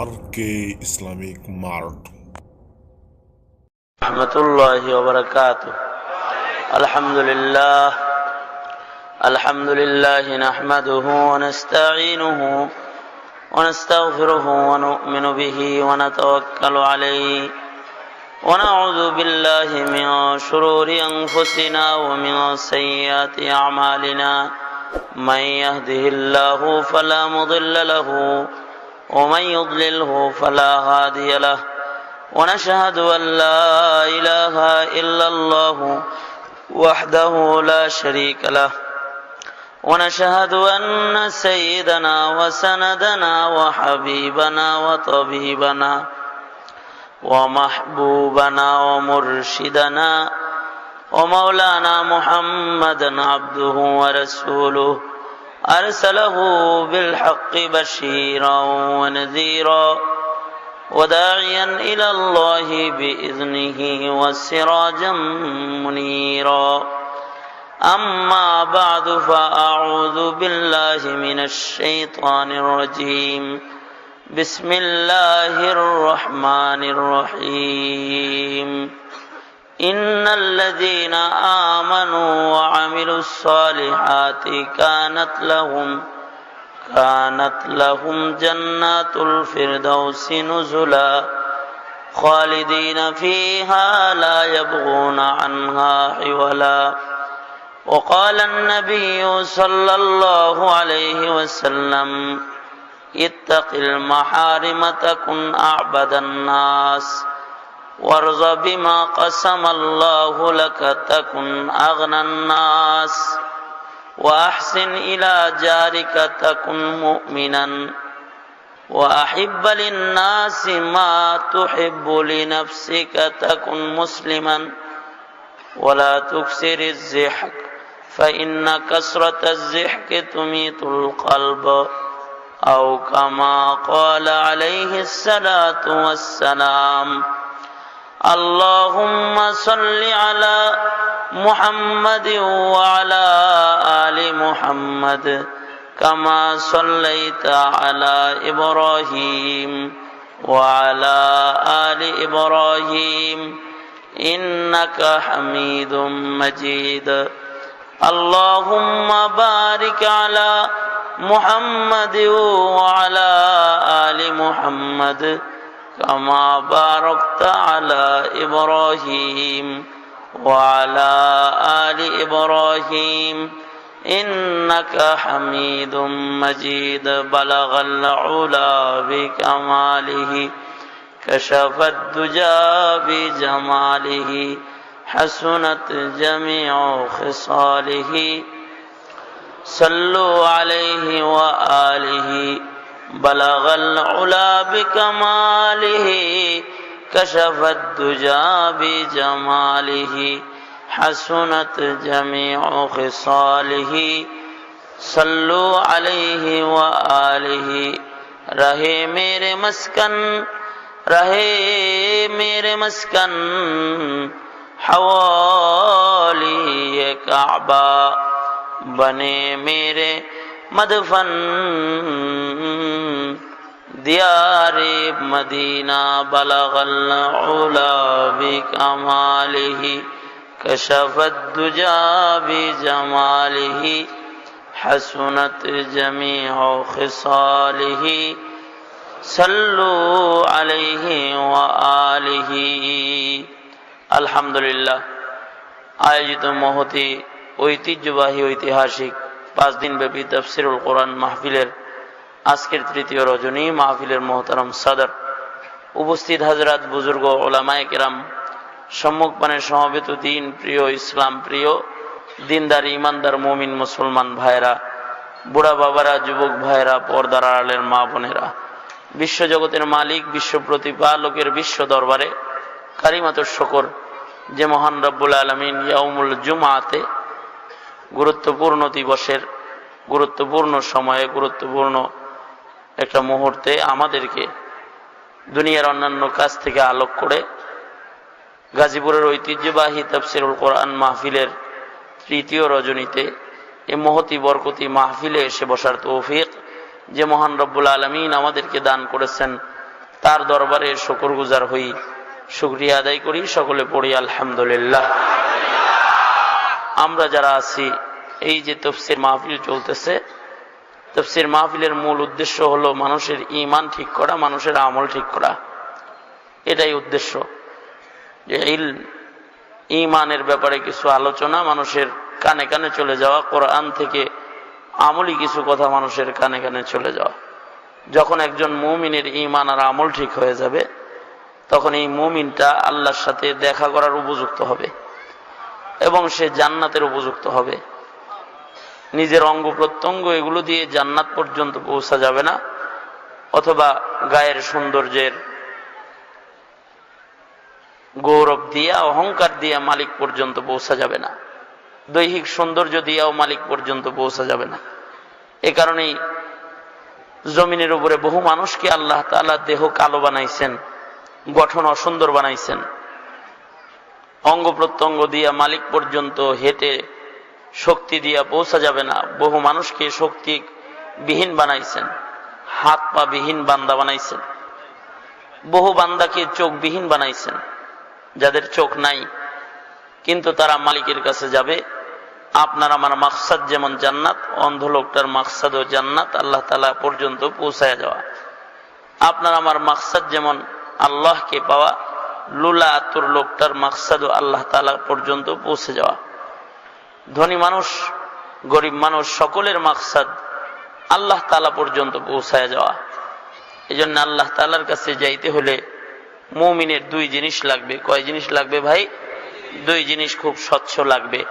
RK Islamic Mart. রহমতুল্লাহি ওয়া বারাকাতুহু। আলহামদুলিল্লাহ নাহমাদুহু ওয়া নাস্তাঈনুহু ওয়া নাস্তাগফিরুহু ওয়া নু'মিনু বিহি ওয়া নাতাওয়াক্কালু আলাইহি ওয়া নাউযু বিল্লাহি মিন শুরুরি আনফুসিনা ওয়া মিন সাইয়্যাতি আ'মালিনা মান ইয়াহদিহিল্লাহু ফালা মুদিল্লা লাহু ওয়া মান ইউদ্লিলহু ফালা হাদিয়া লাহু ونشهد أن لا إله إلا الله وحده لا شريك له ونشهد أن سيدنا وسندنا وحبيبنا وطبيبنا ومحبوبنا ومرشدنا ومولانا محمدا عبده ورسوله أرسله بالحق بشيرا ونذيرا وداعيا إلى الله بإذنه وسراجا منيرا أما بعد فأعوذ بالله من الشيطان الرجيم بسم الله الرحمن الرحيم إن الذين آمنوا وعملوا الصالحات كانت لهم جنات الفردوس نزلا خالدين فيها لا يبغون عنها حولا وقال النبي صلى الله عليه وسلم اتق المحارم تكن أعبد الناس وارض بما قسم الله لك تكن أغنى الناس وأحسن إلى جارك تكن مؤمنا وأحب للناس ما تحب لنفسك تكن مسلما ولا تكسر الضحك فإن كثرة الضحك تميت القلب أو كما قال عليه الصلاة والسلام اللهم صل على محمد وعلى آل محمد كما صليت على إبراهيم وعلى آل إبراهيم إنك حميد مجيد اللهم بارك على محمد وعلى آل محمد كما باركت على إبراهيم وعلى آل إبراهيم إنك حميد مجيد بلغ العلا بكماله كشف الدجى بجماله حسنت جميع خصاله صلوا عليه وآله بلغ العلا بكماله كشف الدجى بجماله حسنت جميع خصاله صلوا عليه وآله رہے میرے مسکن حوالی کعبہ بنے میرے مدفن دیار مدینہ بلغ العلا بکمالہ کشف الدجى بجمالہ حسنت جمیع خصالہ صلوا علیہ وآلہ আলহামদুলিল্লাহ। আয়োজিত মহতি ঐতিহ্যবাহী ঐতিহাসিক 5 দিনব্যাপী তাফসীরুল কোরআন মাহফিলের আজকের তৃতীয় রজনী মাহফিলের মোহতারাম সাদর, উপস্থিত হাজরাত, বুজুর্গ, ওলামায়ে কেরাম, সম্মুখপানে সমবেত দিন প্রিয়, ইসলাম প্রিয়, দিনদার, ইমানদার, মুমিন মুসলমান ভাইরা, বুড়া বাবারা, যুবক ভাইরা, পর্দার আড়ালের মা বোনেরা, বিশ্বজগতের মালিক, বিশ্ব প্রতিপালকের বিশ্ব দরবারে কারিমাতুশ শুকর যে মহান রব্বুল আলামিন ইয়াউমুল জুমআতে গুরুত্বপূর্ণ দিবসের গুরুত্বপূর্ণ সময়ে গুরুত্বপূর্ণ একটা মুহূর্তে আমাদেরকে দুনিয়ার অন্যান্য কাজ থেকে আলোক করে গাজীপুরের ঐতিহ্যবাহী তাফসীরুল কোরআন মাহফিলের তৃতীয় রজনীতে এই মহতি বরকতি মাহফিলে এসে বসার তৌফিক যে মহান রব্বুল আলামিন আমাদেরকে দান করেছেন, তার দরবারে শুকরগুজার হই, শুকরিয়া আদায় করি, সকলে পড়ি আলহামদুলিল্লাহ। আমরা যারা আছি, এই যে তাফসীর মাহফিল চলতেছে, তাফসীর মাহফিলের মূল উদ্দেশ্য হলো মানুষের ঈমান ঠিক করা, মানুষের আমল ঠিক করা। এটাই উদ্দেশ্য, যে ঈমানের ব্যাপারে কিছু আলোচনা মানুষের কানে কানে চলে যাওয়া, কোরআন থেকে আমলি কিছু কথা মানুষের কানে কানে চলে যাওয়া। যখন একজন মুমিনের ঈমান আর আমল ঠিক হয়ে যাবে, তখন এই মুমিনটা আল্লাহর সাথে দেখা করার উপযুক্ত হবে এবং সে জান্নাতের উপযুক্ত হবে। নিজের অঙ্গ প্রত্যঙ্গ এগুলো দিয়ে জান্নাত পর্যন্ত পৌঁছা যাবে না, অথবা গায়ের সৌন্দর্যের গৌরব দিয়া, অহংকার দিয়া মালিক পর্যন্ত পৌঁছা যাবে না, দৈহিক সৌন্দর্য দিয়াও মালিক পর্যন্ত পৌঁছা যাবে না। এ কারণেই জমিনের উপরে বহু মানুষকে আল্লাহ তাআলা দেহ কালো বানাইছেন, গঠন অসুন্দর বানাইছেন। অঙ্গ প্রত্যঙ্গ দিয়া মালিক পর্যন্ত হেঁটে শক্তি দিয়া পৌঁছা যাবে না, বহু মানুষকে শক্তি বিহীন বানাইছেন, হাত পা বিহীন বান্দা বানাইছেন। বহু বান্দাকে চোখ বিহীন বানাইছেন, যাদের চোখ নাই কিন্তু তারা মালিকের কাছে যাবে। আপনার আমার মাকসাদ যেমন জান্নাত, অন্ধ লোকটার মাকসাদও জান্নাত, আল্লাহ তাআলা পর্যন্ত পৌঁছায় যাওয়া। আপনার আমার মাকসাদ যেমন আল্লাহকে পাওয়া, লুলা আতুর লোকটার মাকসাদও আল্লাহ তাআলা পর্যন্ত পৌঁছে যাওয়া। ধনী মানুষ, গরিব মানুষ, সকলের মাকসাদ আল্লাহ তাআলা পর্যন্ত পৌঁছায় যাওয়া। এই জন্য আল্লাহ তাআলার কাছে যাইতে হলে মুমিনের দুই জিনিস লাগবে। কয় জিনিস লাগবে ভাই? দুই জিনিস খুব স্বচ্ছ লাগবে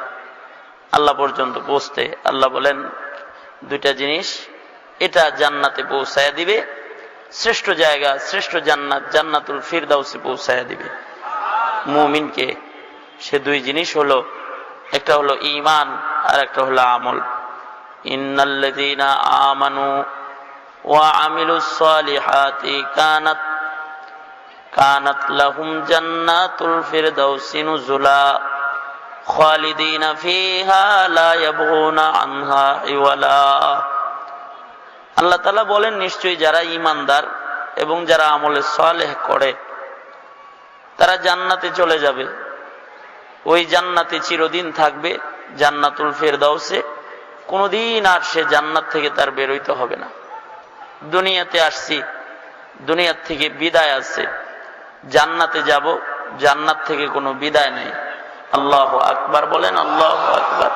আল্লাহ পর্যন্ত পৌঁছতে। আল্লাহ বলেন দুইটা জিনিস, এটা জান্নাতে পৌঁছায়া দিবে, শ্রেষ্ঠ জায়গা, শ্রেষ্ঠ জান্নাত, জান্নাতুল ফিরদাউসে পৌঁছায়া দিবে মুমিনকে। সে দুই জিনিস হলো, একটা হলো ঈমান আর একটা হলো আমল। ইন্নাল্লাযীনা আমানু ওয়া আমিলুস সালিহাতি কানাত লাহুম জান্নাতুল ফিরদাউসি নুজুলা খালিদিনা ফিহা লা ইয়াবগুনা আনহা ইওয়ালা। আল্লাহ তাআলা বলেন, নিশ্চয়ই যারা ঈমানদার এবং যারা আমলে সালেহ করে তারা জান্নাতে চলে যাবে। ওই জান্নাতে চিরদিন থাকবে, জান্নাতুল ফিরদাউসে। কোনদিন আর সে জান্নাত থেকে তার বের হইতে হবে না। দুনিয়াতে আসছি, দুনিয়ার থেকে বিদায় আছে, জান্নাতে যাব, জান্নাত থেকে কোনো বিদায় নেই। আল্লাহু আকবার বলেন, আল্লাহু আকবার।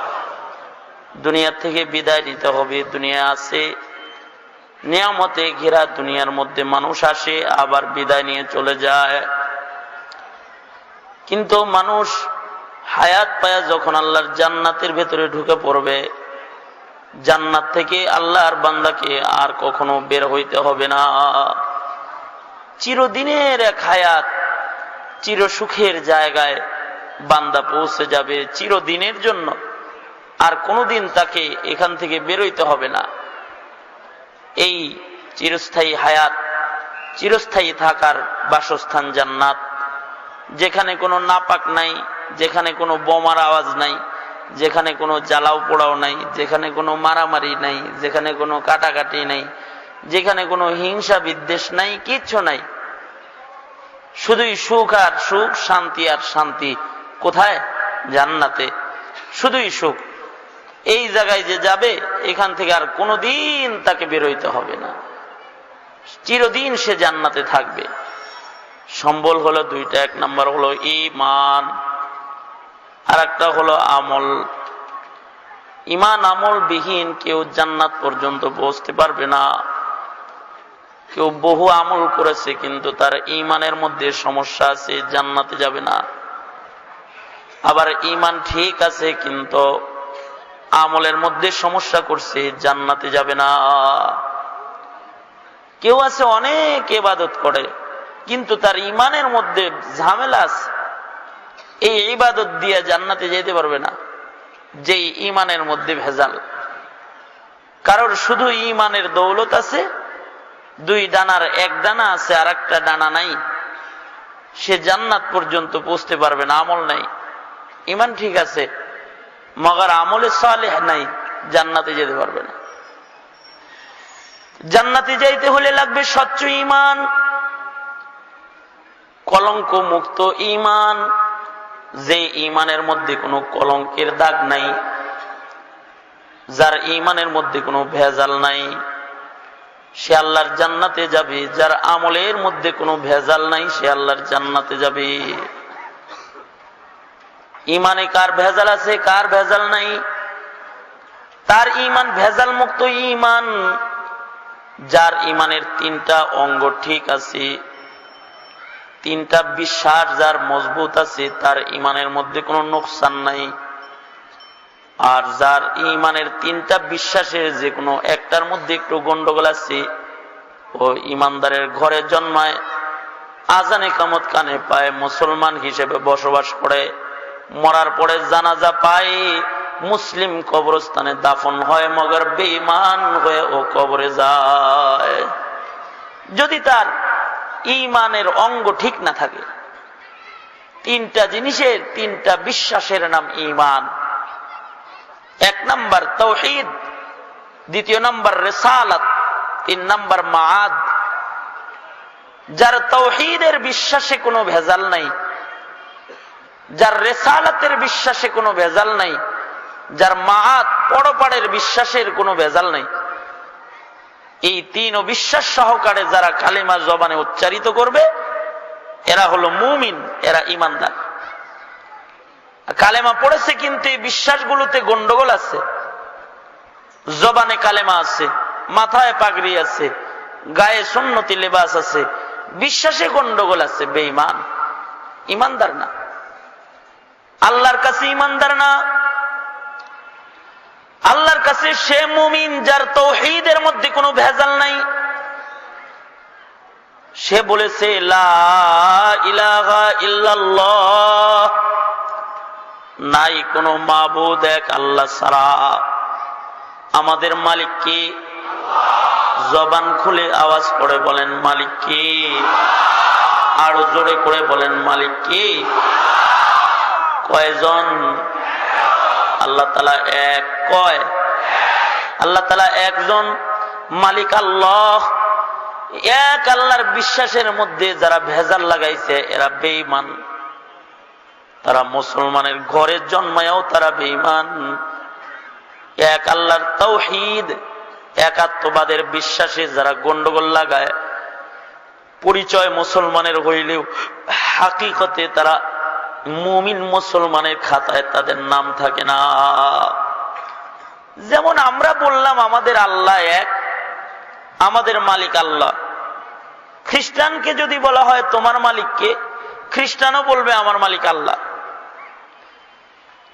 দুনিয়ার থেকে বিদায় নিতে হবে। দুনিয়া আছে নিয়ামতে ঘেরা, দুনিয়ার মধ্যে মানুষ আসে আবার বিদায় নিয়ে চলে যায়। কিন্তু মানুষ হায়াত পায়া যখন আল্লাহর জান্নাতের ভেতরে ঢুকে পড়বে, জান্নাত থেকে আল্লাহর বান্দাকে আর কখনো বের হইতে হবে না। চিরদিনের এক হায়াত, চির সুখের জায়গায় বান্দা পৌঁছে যাবে চিরদিনের জন্য। আর কোনোদিন তাকে এখান থেকে বেরোইতে হবে না। এই চিরস্থায়ী হায়াত, চিরস্থায়ী থাকার বাসস্থান জান্নাত, যেখানে কোনো নাপাক নাই, যেখানে কোনো বোমার আওয়াজ নাই, যেখানে কোনো জ্বালাও পোড়াও নাই, যেখানে কোনো মারামারি নাই, যেখানে কোনো কাটাকাটি নাই, যেখানে কোনো হিংসা বিদ্বেষ নাই, কিচ্ছু নাই। শুধুই সুখ আর সুখ, শান্তি আর শান্তি। কোথায়? জান্নাতে। শুধুই সুখ। এই জায়গায় যে যাবে, এখান থেকে আর কোনোদিন তাকে বেরোইতে হবে না, চিরদিন সে জান্নাতে থাকবে। সম্বল হলো দুইটা, এক নাম্বার হলো ঈমান আর একটা হলো আমল। ঈমান আমল বিহীন কেউ জান্নাত পর্যন্ত পৌঁছতে পারবে না। কেউ বহু আমল করেছে কিন্তু তার ঈমানের মধ্যে সমস্যা আছে, জান্নাতে যাবে না। আবার ঈমান ঠিক আছে কিন্তু আমলের মধ্যে সমস্যা করছে, জান্নাতে যাবে না। কেউ আছে অনেক ইবাদত করে কিন্তু তার ঈমানের মধ্যে ঝামেলা আছে, এই ইবাদত দিয়ে জান্নাতে যেতে পারবে না, যেই ঈমানের মধ্যে ভেজাল। কারোর শুধু ঈমানের দৌলত আছে, দুই ডানার এক ডানা আছে আর একটা ডানা নাই, সে জান্নাত পর্যন্ত পৌঁছতে পারবে না। আমল নাই, ঈমান ঠিক আছে মগর আমলে সালেহ নাই, জান্নাতে যেতে পারবে না। জান্নাতে যাইতে হলে লাগবে স্বচ্ছ ঈমান, কলঙ্ক মুক্ত ঈমান, যে ঈমানের মধ্যে কোনো কলঙ্কের দাগ নাই, যার ঈমানের মধ্যে কোনো ভেজাল নাই, সে আল্লাহর জান্নাতে যাবে। যার আমলের মধ্যে কোনো ভেজাল নাই, সে আল্লাহর জান্নাতে যাবে। ঈমানে কার ভেজাল আছে, কার ভেজাল নাই? তার ঈমান ভেজাল মুক্ত ঈমান। যার ঈমানের তিনটা অঙ্গ ঠিক আছে, তিনটা বিশ্বাস যার মজবুত আছে, তার ঈমানের মধ্যে কোনো নোকসান নাই। আর যার ঈমানের তিনটা বিশ্বাসের যে কোনো একটার মধ্যে একটু গন্ডগোল আছে, ও ঈমানদারের ঘরে জন্মায়, আজানে কামত কানে পায়, মুসলমান হিসেবে বসবাস করে, মরার পরে জানাজা পায়, মুসলিম কবরস্থানে দাফন হয়, মগর বেঈমান হয়ে ও কবরে যায়। যদি তার ঈমানের অঙ্গ ঠিক না থাকে, তিনটা জিনিসের, তিনটা বিশ্বাসের নাম ঈমান। এক নাম্বার তাওহীদ, দ্বিতীয় নাম্বার রিসালাত, তিন নাম্বার মাআদ। যার তাওহীদের বিশ্বাসে কোনো ভেজাল নাই, যার রিসালাতের বিশ্বাসে কোনো ভেজাল নাই, যার মাআদ পরপারের বিশ্বাসের কোনো ভেজাল নাই, এই তিন বিশ্বাস সহকারে যারা কালিমা জবানে উচ্চারিত করবে, এরা হলো মুমিন, এরা ঈমানদার। কালেমা পড়েছে কিন্তু এই বিশ্বাসগুলোতে গন্ডগোল আছে। জবানে কালেমা আছে, মাথায় পাগড়ি আছে, গায়ে সুন্নতি লেবাস আছে, বিশ্বাসে গন্ডগোল আছে, বেঈমান, ঈমানদার না, আল্লাহর কাছে ঈমানদার না। আল্লাহর কাছে সে মুমিন যার তাওহীদের মধ্যে কোনো ভেজাল নাই। সে বলেছে লা ইলাহা ইল্লাল্লাহ, নাই কোনো মাবুদ এক আল্লাহ ছাড়া। আমাদের মালিক কে? জবান খুলে আওয়াজ করে বলেন মালিক কে? আরো জোরে করে বলেন মালিক কে? কয়জন? আল্লাহ তাআলা এক। কয়? আল্লাহ তাআলা একজন, মালিক আল্লাহ। এক আল্লাহর বিশ্বাসের মধ্যে যারা ভেজাল লাগাইছে এরা বেঈমান। তারা মুসলমানের ঘরে জন্মায়ও তারা বেঈমান। এক আল্লাহর তাওহীদ, একাত্মবাদের বিশ্বাসে যারা গন্ডগোল লাগায়, পরিচয় মুসলমানের হইলেও হাকিকতে তারা মুমিন মুসলমানের খাতায় তাদের নাম থাকে না। যেমন আমরা বললাম আমাদের আল্লাহ এক, আমাদের মালিক আল্লাহ। খ্রিস্টানকে যদি বলা হয় তোমার মালিক কে, খ্রিস্টানও বলবে আমার মালিক আল্লাহ।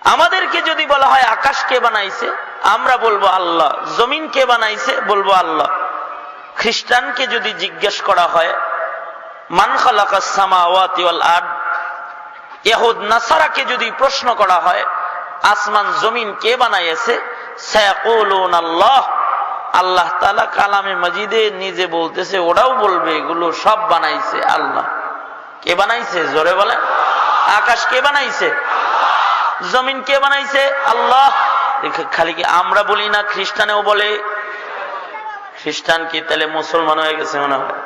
আমাদেরকে যদি বলা হয় আকাশ কে বানাইছে, আমরা বলবো আল্লাহ। জমিন কে বানাইছে, বলবো আল্লাহ। খ্রিস্টানকে যদি জিজ্ঞেস করা হয় মান খালাকাস সামাওয়াতি ওয়াল আরদ, ইহুদ নাসারাকে যদি প্রশ্ন করা হয় আসমান জমিন কে বানাইছে, সায়াকুলুন আল্লাহ, আল্লাহ তাআলা কালামে মাজিদে নিজে বলতেছে, ওরাও বলবে এগুলো সব বানাইছে আল্লাহ। কে বানাইছে? জোরে বলেন। আকাশ কে বানাইছে? জমিন কে বানাইছে? আল্লাহ। খালি কি আমরা বলি না, খ্রিস্টানেও বলে। খ্রিস্টান কি তাহলে মুসলমান হয়ে গেছে মনে হয়?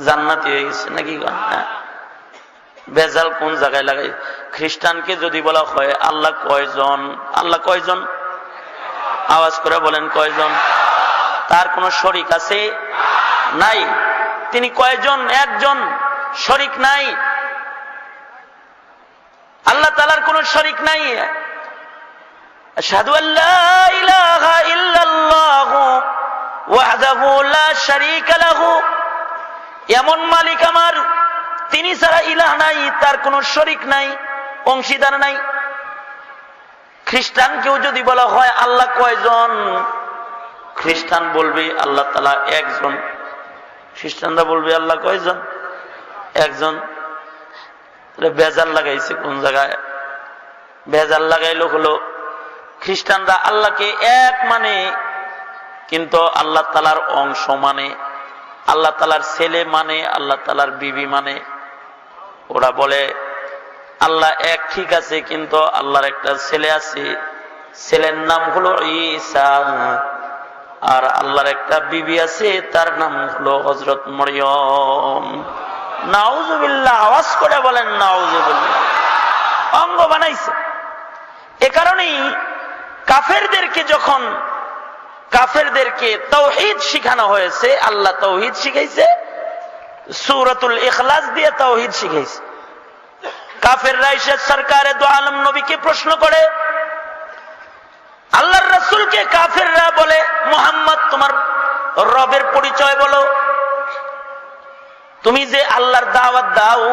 জান্নাতি হয়ে গেছে নাকি? ভেজাল কোন জায়গায় লাগাই? খ্রিস্টানকে যদি বলা হয় আল্লাহ কয়জন, আল্লাহ কয়জন? আওয়াজ করে বলেন কয়জন? তার কোন শরীক আছে? নাই। তিনি কয়জন? একজন, শরীক নাই। আল্লাহ তাআলার কোন শরীক নাই। আশহাদু আল্লা ইলাহা ইল্লাল্লাহু ওয়াহদাহু লা শারীকা লাহু, এমন মালিক আমার, তিনি ছাড়া ইলাহ নাই, তার কোন শরীক নাই, অংশীদার নাই। খ্রিস্টানকেও যদি বলা হয় আল্লাহ কয়জন, খ্রিস্টান বলবে আল্লাহ তাআলা একজন। খ্রিস্টানরা বলবে আল্লাহ কয়জন? একজন। ভেজাল লাগাইছে কোন জায়গায়? ভেজাল লাগাইলো হলো খ্রিস্টানরা আল্লাহকে এক মানে, কিন্তু আল্লাহ তাআলার অংশ মানে, আল্লাহ তাআলার ছেলে মানে, আল্লাহ তাআলার বিবি মানে। ওরা বলে আল্লাহ এক ঠিক আছে, কিন্তু আল্লাহর একটা ছেলে আছে, ছেলের নাম হলো ঈসা, আর আল্লাহর একটা বিবি আছে তার নাম হলো হযরত মরিয়ম। নাউজুবিল্লাহ, আওয়াজ করে বলেন নাউজুবিল্লাহ। অঙ্গ বানাইছে। এ কারণেই কাফেরদেরকে তাওহীদ শিখানো হয়েছে। আল্লাহ তাওহীদ শিখাইছে, সূরাতুল ইখলাস দিয়ে তাওহীদ শিখাইছে। কাফেররা এসে সরকারে দু আলম নবীকে প্রশ্ন করে, আল্লাহর রাসূলকে কাফেররা বলে, মুহাম্মদ তোমার রবের পরিচয় বলো, তুমি যে আল্লাহর দাওয়াত দাও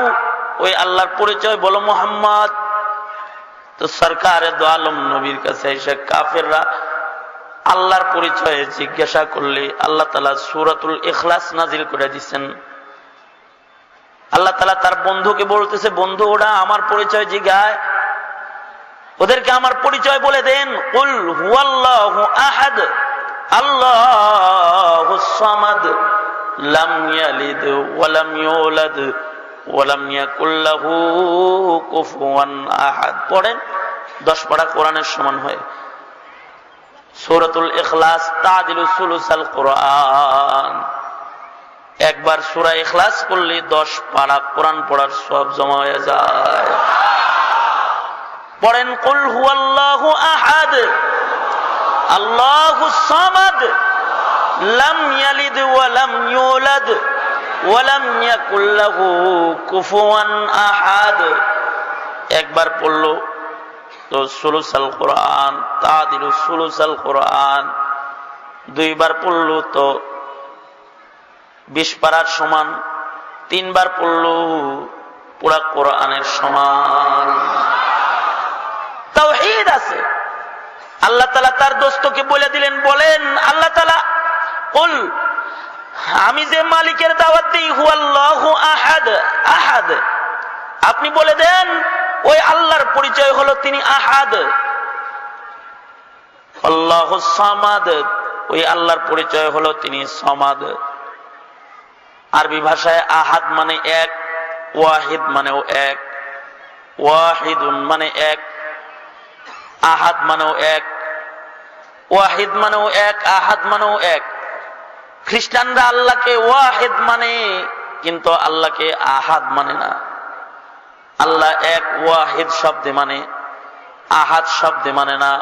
ওই আল্লাহর পরিচয় বলো মুহাম্মদ। তো সরকারে দু আলম নবীর কাছে এসে কাফেররা আল্লাহর পরিচয় জিজ্ঞাসা করলে আল্লাহ তাআলা সূরাতুল ইখলাস নাজিল করে দিয়েছেন। আল্লাহ তাআলা তার বন্ধুকে বলতেছে, বন্ধু ওরা আমার পরিচয় জিজ্ঞায়, ওদেরকে আমার পরিচয় বলে দেন। কুল হুয়াল্লাহু আহাদ আল্লাহুস সামাদ লাম ইয়ালিদ ওয়া লাম ইউলাদ ওয়া লাম ইয়াকুল লাহু কুফুয়ান আহাদ। পড়েন, 10 পারা কোরআনের সমান হয়। সূরাতুল ইখলাস তাদিলু সুলুসাল কোরআন। একবার সূরা ইখলাস করলে 10 পারা কোরআন পড়ার সওয়াব জমা হয়ে যায়। পড়েন, কুল হুয়াল্লাহু আহাদ আল্লাহুস সামাদ লাম ইয়ালিদ ওয়া লাম ইউলাদ ওয়া লাম ইয়াকুল লাহু কুফুয়ান আহাদ। একবার পড়লো তো সুলুসাল কোরআন, তাদিলু সুলুসাল কোরআন। 2 বার পড়লো তো 20 পারার সমান। 3 বার পড়লো পুরা কোরআনের সমান। তাওহীদ আছে। আল্লাহ তাআলা তার দোস্তকে বলে দিলেন, বলেন আল্লাহ তাআলা কুল, আমি যে মালিকের দাওয়াত দিই হুয়াল্লাহু আহাদ আহাদ, আপনি বলে দেন ওই আল্লাহর পরিচয় হলো তিনি আহাদ। আল্লাহুস সামাদ, ওই আল্লাহর পরিচয় হলো তিনি সমাদ। আরবি ভাষায় আহাদ মানে এক, ওয়াহিদ মানেও এক, ওয়াহিদুন মানে এক, আহাদ মানেও এক, ওয়াহিদ মানেও এক, আহাদ মানেও এক। খ্রিস্টানরা আল্লাহকে ওয়াহিদ মানে, কিন্তু আল্লাহকে আহাদ মানে না। আল্লাহ এক ওয়াহিদ শব্দে মানে, আহাদ শব্দে মানে না।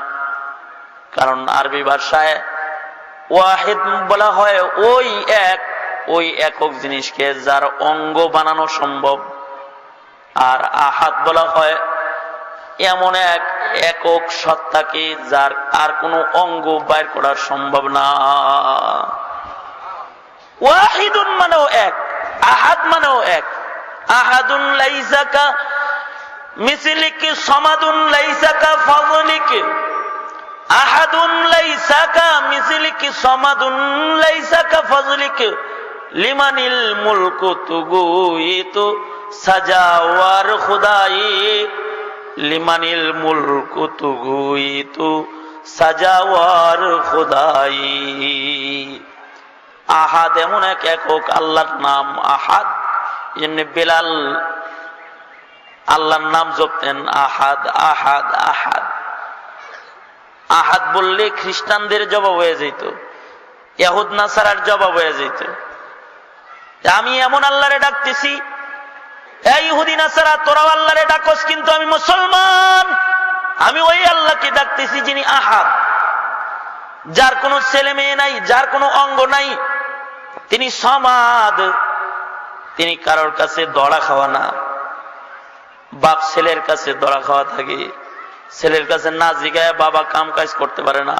কারণ আরবি ভাষায় ওয়াহিদ বলা হয় ওই একক জিনিসকে যার অঙ্গ বানানো সম্ভব, আর আহাদ বলা হয় এমন এক একক সত্তাকে যার আর কোনো অঙ্গ বাইর করা সম্ভব না। ওয়াহিদুন মানেও এক, আহাদ মানেও এক। আহাদুন লাইসা কা মিসলিক, সমাদুন লাইসা কা ফাযলিক। আহাদুন লাইসা কা মিসলিক, সমাদুন লাইসা কা ফাযলিক। লিমানিল মুলকু তুগুইতু সাজাওয়ার খুদাই। লিমানিল মুলকু তুগুইতু সাজাওয়ার খুদাই। আহাদ এমন এক একক আল্লাহর নাম আহাদ। বেলাল আল্লাহর নাম জপতেন আহাদ আহাদ আহাদ। আহাদ বললে খ্রিস্টানদের জবাব হয়ে যেত, ইহুদ নাসারার জবাব হয়ে যেত। আমি এমন আল্লাহরে ডাকতেছি, এই ইহুদি নাসারা তোরাও আল্লাহরে ডাকস, কিন্তু আমি মুসলমান, আমি ওই আল্লাহকে ডাকতেছি যিনি আহাদ, যার কোনো ছেলে মেয়ে নাই, যার কোনো অঙ্গ নাই, তিনি সমাদ, তিনি কারোর কাছে দড়া খাওয়া না। বাপ ছেলের কাছে দড়া খাওয়া থাকে, ছেলের কাছে না জিগায় বাবা কাম কাজ করতে পারে না।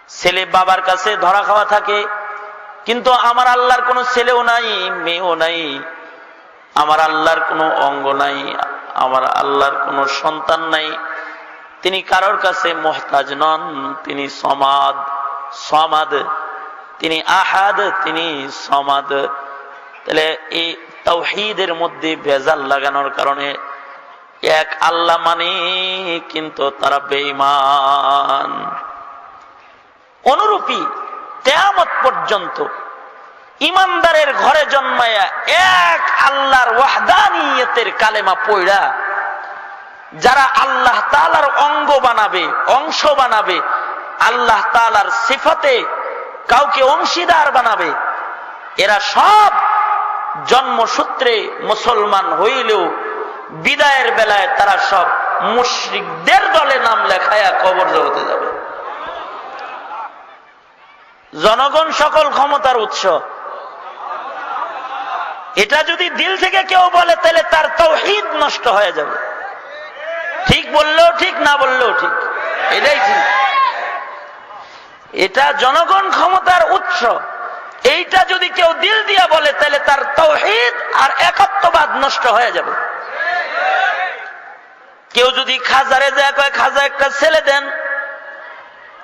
ছেলে বাবার কাছে ধরা খাওয়া থাকে, কিন্তু আমার আল্লাহর কোনো ছেলেও নাই, মেয়েও নাই, আমার আল্লাহর কোনো অঙ্গ নাই, আমার আল্লাহর কোনো সন্তান নাই। তিনি কারোর কাছে মুহতাজ নন, তিনি সমাদ, সমাদ, তিনি আহাদ, তিনি সমাদ। তাহলে এই তাওহীদের মধ্যে ভেজাল লাগানোর কারণে এক আল্লাহ মানে কিন্তু তারা বেঈমান। অনুরূপী কিয়ামত পর্যন্ত ইমানদারের ঘরে জন্মায়া এক আল্লাহর ওয়াহদানিয়তের কালেমা পড়া যারা আল্লাহ তাআলার অঙ্গ বানাবে, অংশ বানাবে, আল্লাহ তাআলার সিফাতে কাউকে অংশীদার বানাবে, এরা সব জন্মসূত্রে মুসলমান হইলেও বিদায়ের বেলায় তারা সব মুশরিকদের দলে নাম লেখায়া কবর জগতে যাবে। জনগণ সকল ক্ষমতার উৎস, এটা যদি দিল থেকে কেউ বলে তাহলে তার তাওহীদ নষ্ট হয়ে যাবে। ঠিক বললেও ঠিক, না বললেও ঠিক, এটাই ঠিক। এটা জনগণ ক্ষমতার উৎস, এইটা যদি কেউ দিল দিয়া বলে তাহলে তার তাওহীদ আর একাত্মবাদ নষ্ট হয়ে যাবে। কেউ যদি খাজারে যায় কয় খাজা একটা ছেলে দেন,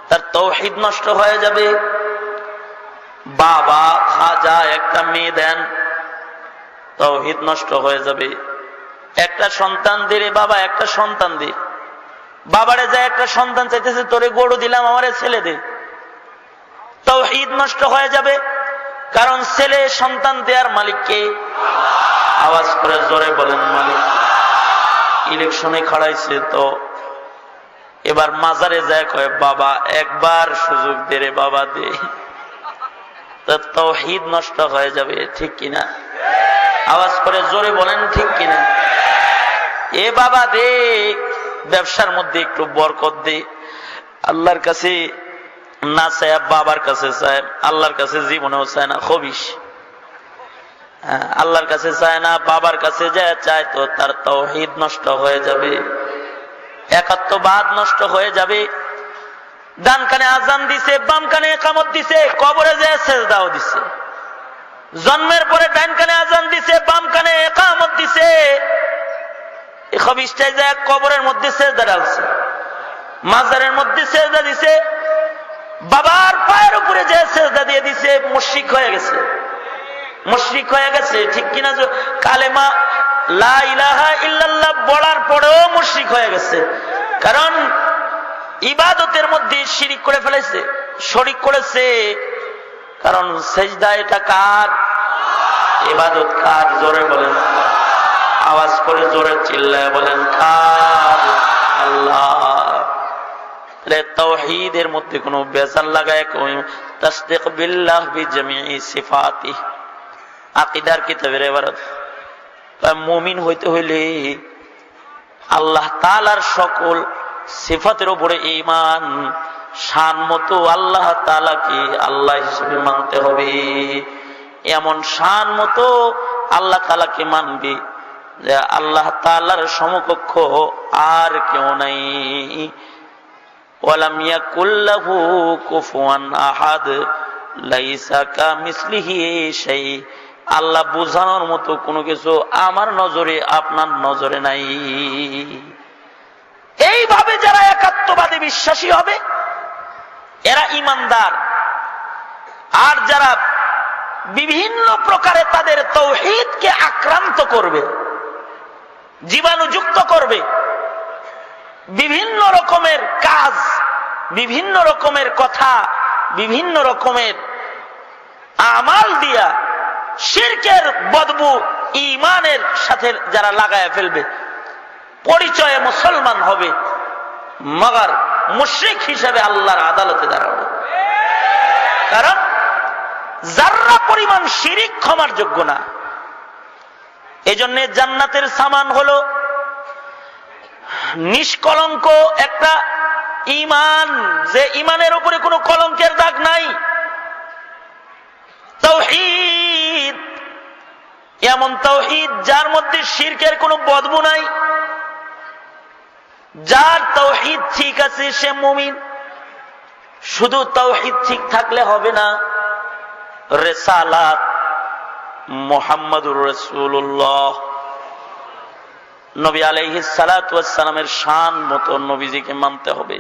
তার তাওহীদ নষ্ট হয়ে যাবে। বাবা খাজা একটা মেয়ে দেন, তাওহীদ নষ্ট হয়ে যাবে। একটা সন্তান দিলে বাবা একটা সন্তান দে, বাবারে যায় একটা সন্তান চাইতেছে তোরে গরু দিলাম আমারে ছেলে দে, তাওহীদ নষ্ট হয়ে যাবে। কারণ ছেলে সন্তান দেওয়ার মালিককে, আওয়াজ করে জোরে বলেন মালিক। ইলেকশনে খাড়াইছে তো এবার মাজারে যায় কয় বাবা একবার সুযোগ দে রে বাবা দে, তাওহীদ নষ্ট হয়ে যাবে। ঠিক কিনা? আওয়াজ করে জোরে বলেন ঠিক কিনা? এ বাবা দে, ব্যবসার মধ্যে একটু বরকত দে, আল্লাহর কাছে না চায়, বাবার কাছে চায়, আল্লাহর কাছে জীবনেও চায় না। খবিস আল্লাহর কাছে চায় না, বাবার কাছে যায় চায়, তো তার তাওহীদ নষ্ট হয়ে যাবে, একাত্মবাদ নষ্ট হয়ে যাবে। ডান কানে আজান দিছে, বাম কানে ইকামত দিছে, কবরে যায় সেজদাও দিছে। জন্মের পরে ডান কানে আজান দিছে, বাম কানে ইকামত দিছে, এই খবিসটাই যায় কবরের মধ্যে সেজদা ডালছে, মাজারের মধ্যে সেজদা দিছে, বাবার পায়ের উপরে যে সেজদা দিয়ে দিছে, মুশরিক হয়ে গেছে, মুশরিক হয়ে গেছে। ঠিক কিনা? কালেমা লা ইলাহা ইল্লাল্লাহ বলার পরেও মুশরিক হয়ে গেছে, কারণ ইবাদতের মধ্যে শিরিক করে ফেলেছে, শরীক করেছে। কারণ সেজদা এটা কার? ইবাদত কার? জোরে বলেন, আওয়াজ করে জোরে চিল্লায় বলেন কার? আল্লাহ। তাওহীদের মধ্যে কোনো বেজাল লাগায় তাসদীক বিল্লাহ বিজামিই সিফাতিহ, আকীদার কিতাবের ইবারত। মুমিন হইতে হইলে আল্লাহ তাআলার সকল সিফাতের উপরে ঈমান, শান মতো আল্লাহ তাআলাকে আল্লাহ হিসেবে মানতে হবে। এমন শান মতো আল্লাহ তাআলাকে মানবে যে আল্লাহ তাআলার সমকক্ষ আর কেউ নাই। ওয়ালাম ইয়াকুল লাহু কুফুয়ান আহাদ, লাইসা কামিসলিহি শাই। আল্লাহ বুঝানোর মতো কোনো কিছু আমার নজরে আপনার নজরে নাই। এইভাবে যারা একাত্মবাদী বিশ্বাসী হবে এরা ঈমানদার। আর যারা বিভিন্ন প্রকারে তাদের তাওহীদকে আক্রান্ত করবে, জীবাণুযুক্ত করবে, বিভিন্ন রকমের কাজ, বিভিন্ন রকমের কথা, বিভিন্ন রকমের আমাল দিয়া শিরকের বদবু ঈমানের সাথে যারা লাগায় ফেলবে, পরিচয়ে মুসলমান হবে মগর মুশরিক হিসেবে আল্লাহর আদালতে দাঁড়াবে। কারণ যাররা পরিমাণ শিরিক ক্ষমার যোগ্য না। এজন্য জান্নাতের সামান হলো নিষ্কলঙ্ক একটা ঈমান, যে ঈমানের উপরে কোনো কলঙ্কের দাগ নাই। তাওহীদ এমন তাওহীদ যার মধ্যে শিরকের কোনো বদবু নাই। যার তাওহীদ ঠিক আছে সে মুমিন। শুধু তাওহীদ ঠিক থাকলে হবে না, রিসালাত মুহাম্মাদুর রাসূলুল্লাহ নবী আলাইহিস সালাতু ওয়াস সালামের শান মতো নবীজিকে মানতে হবে।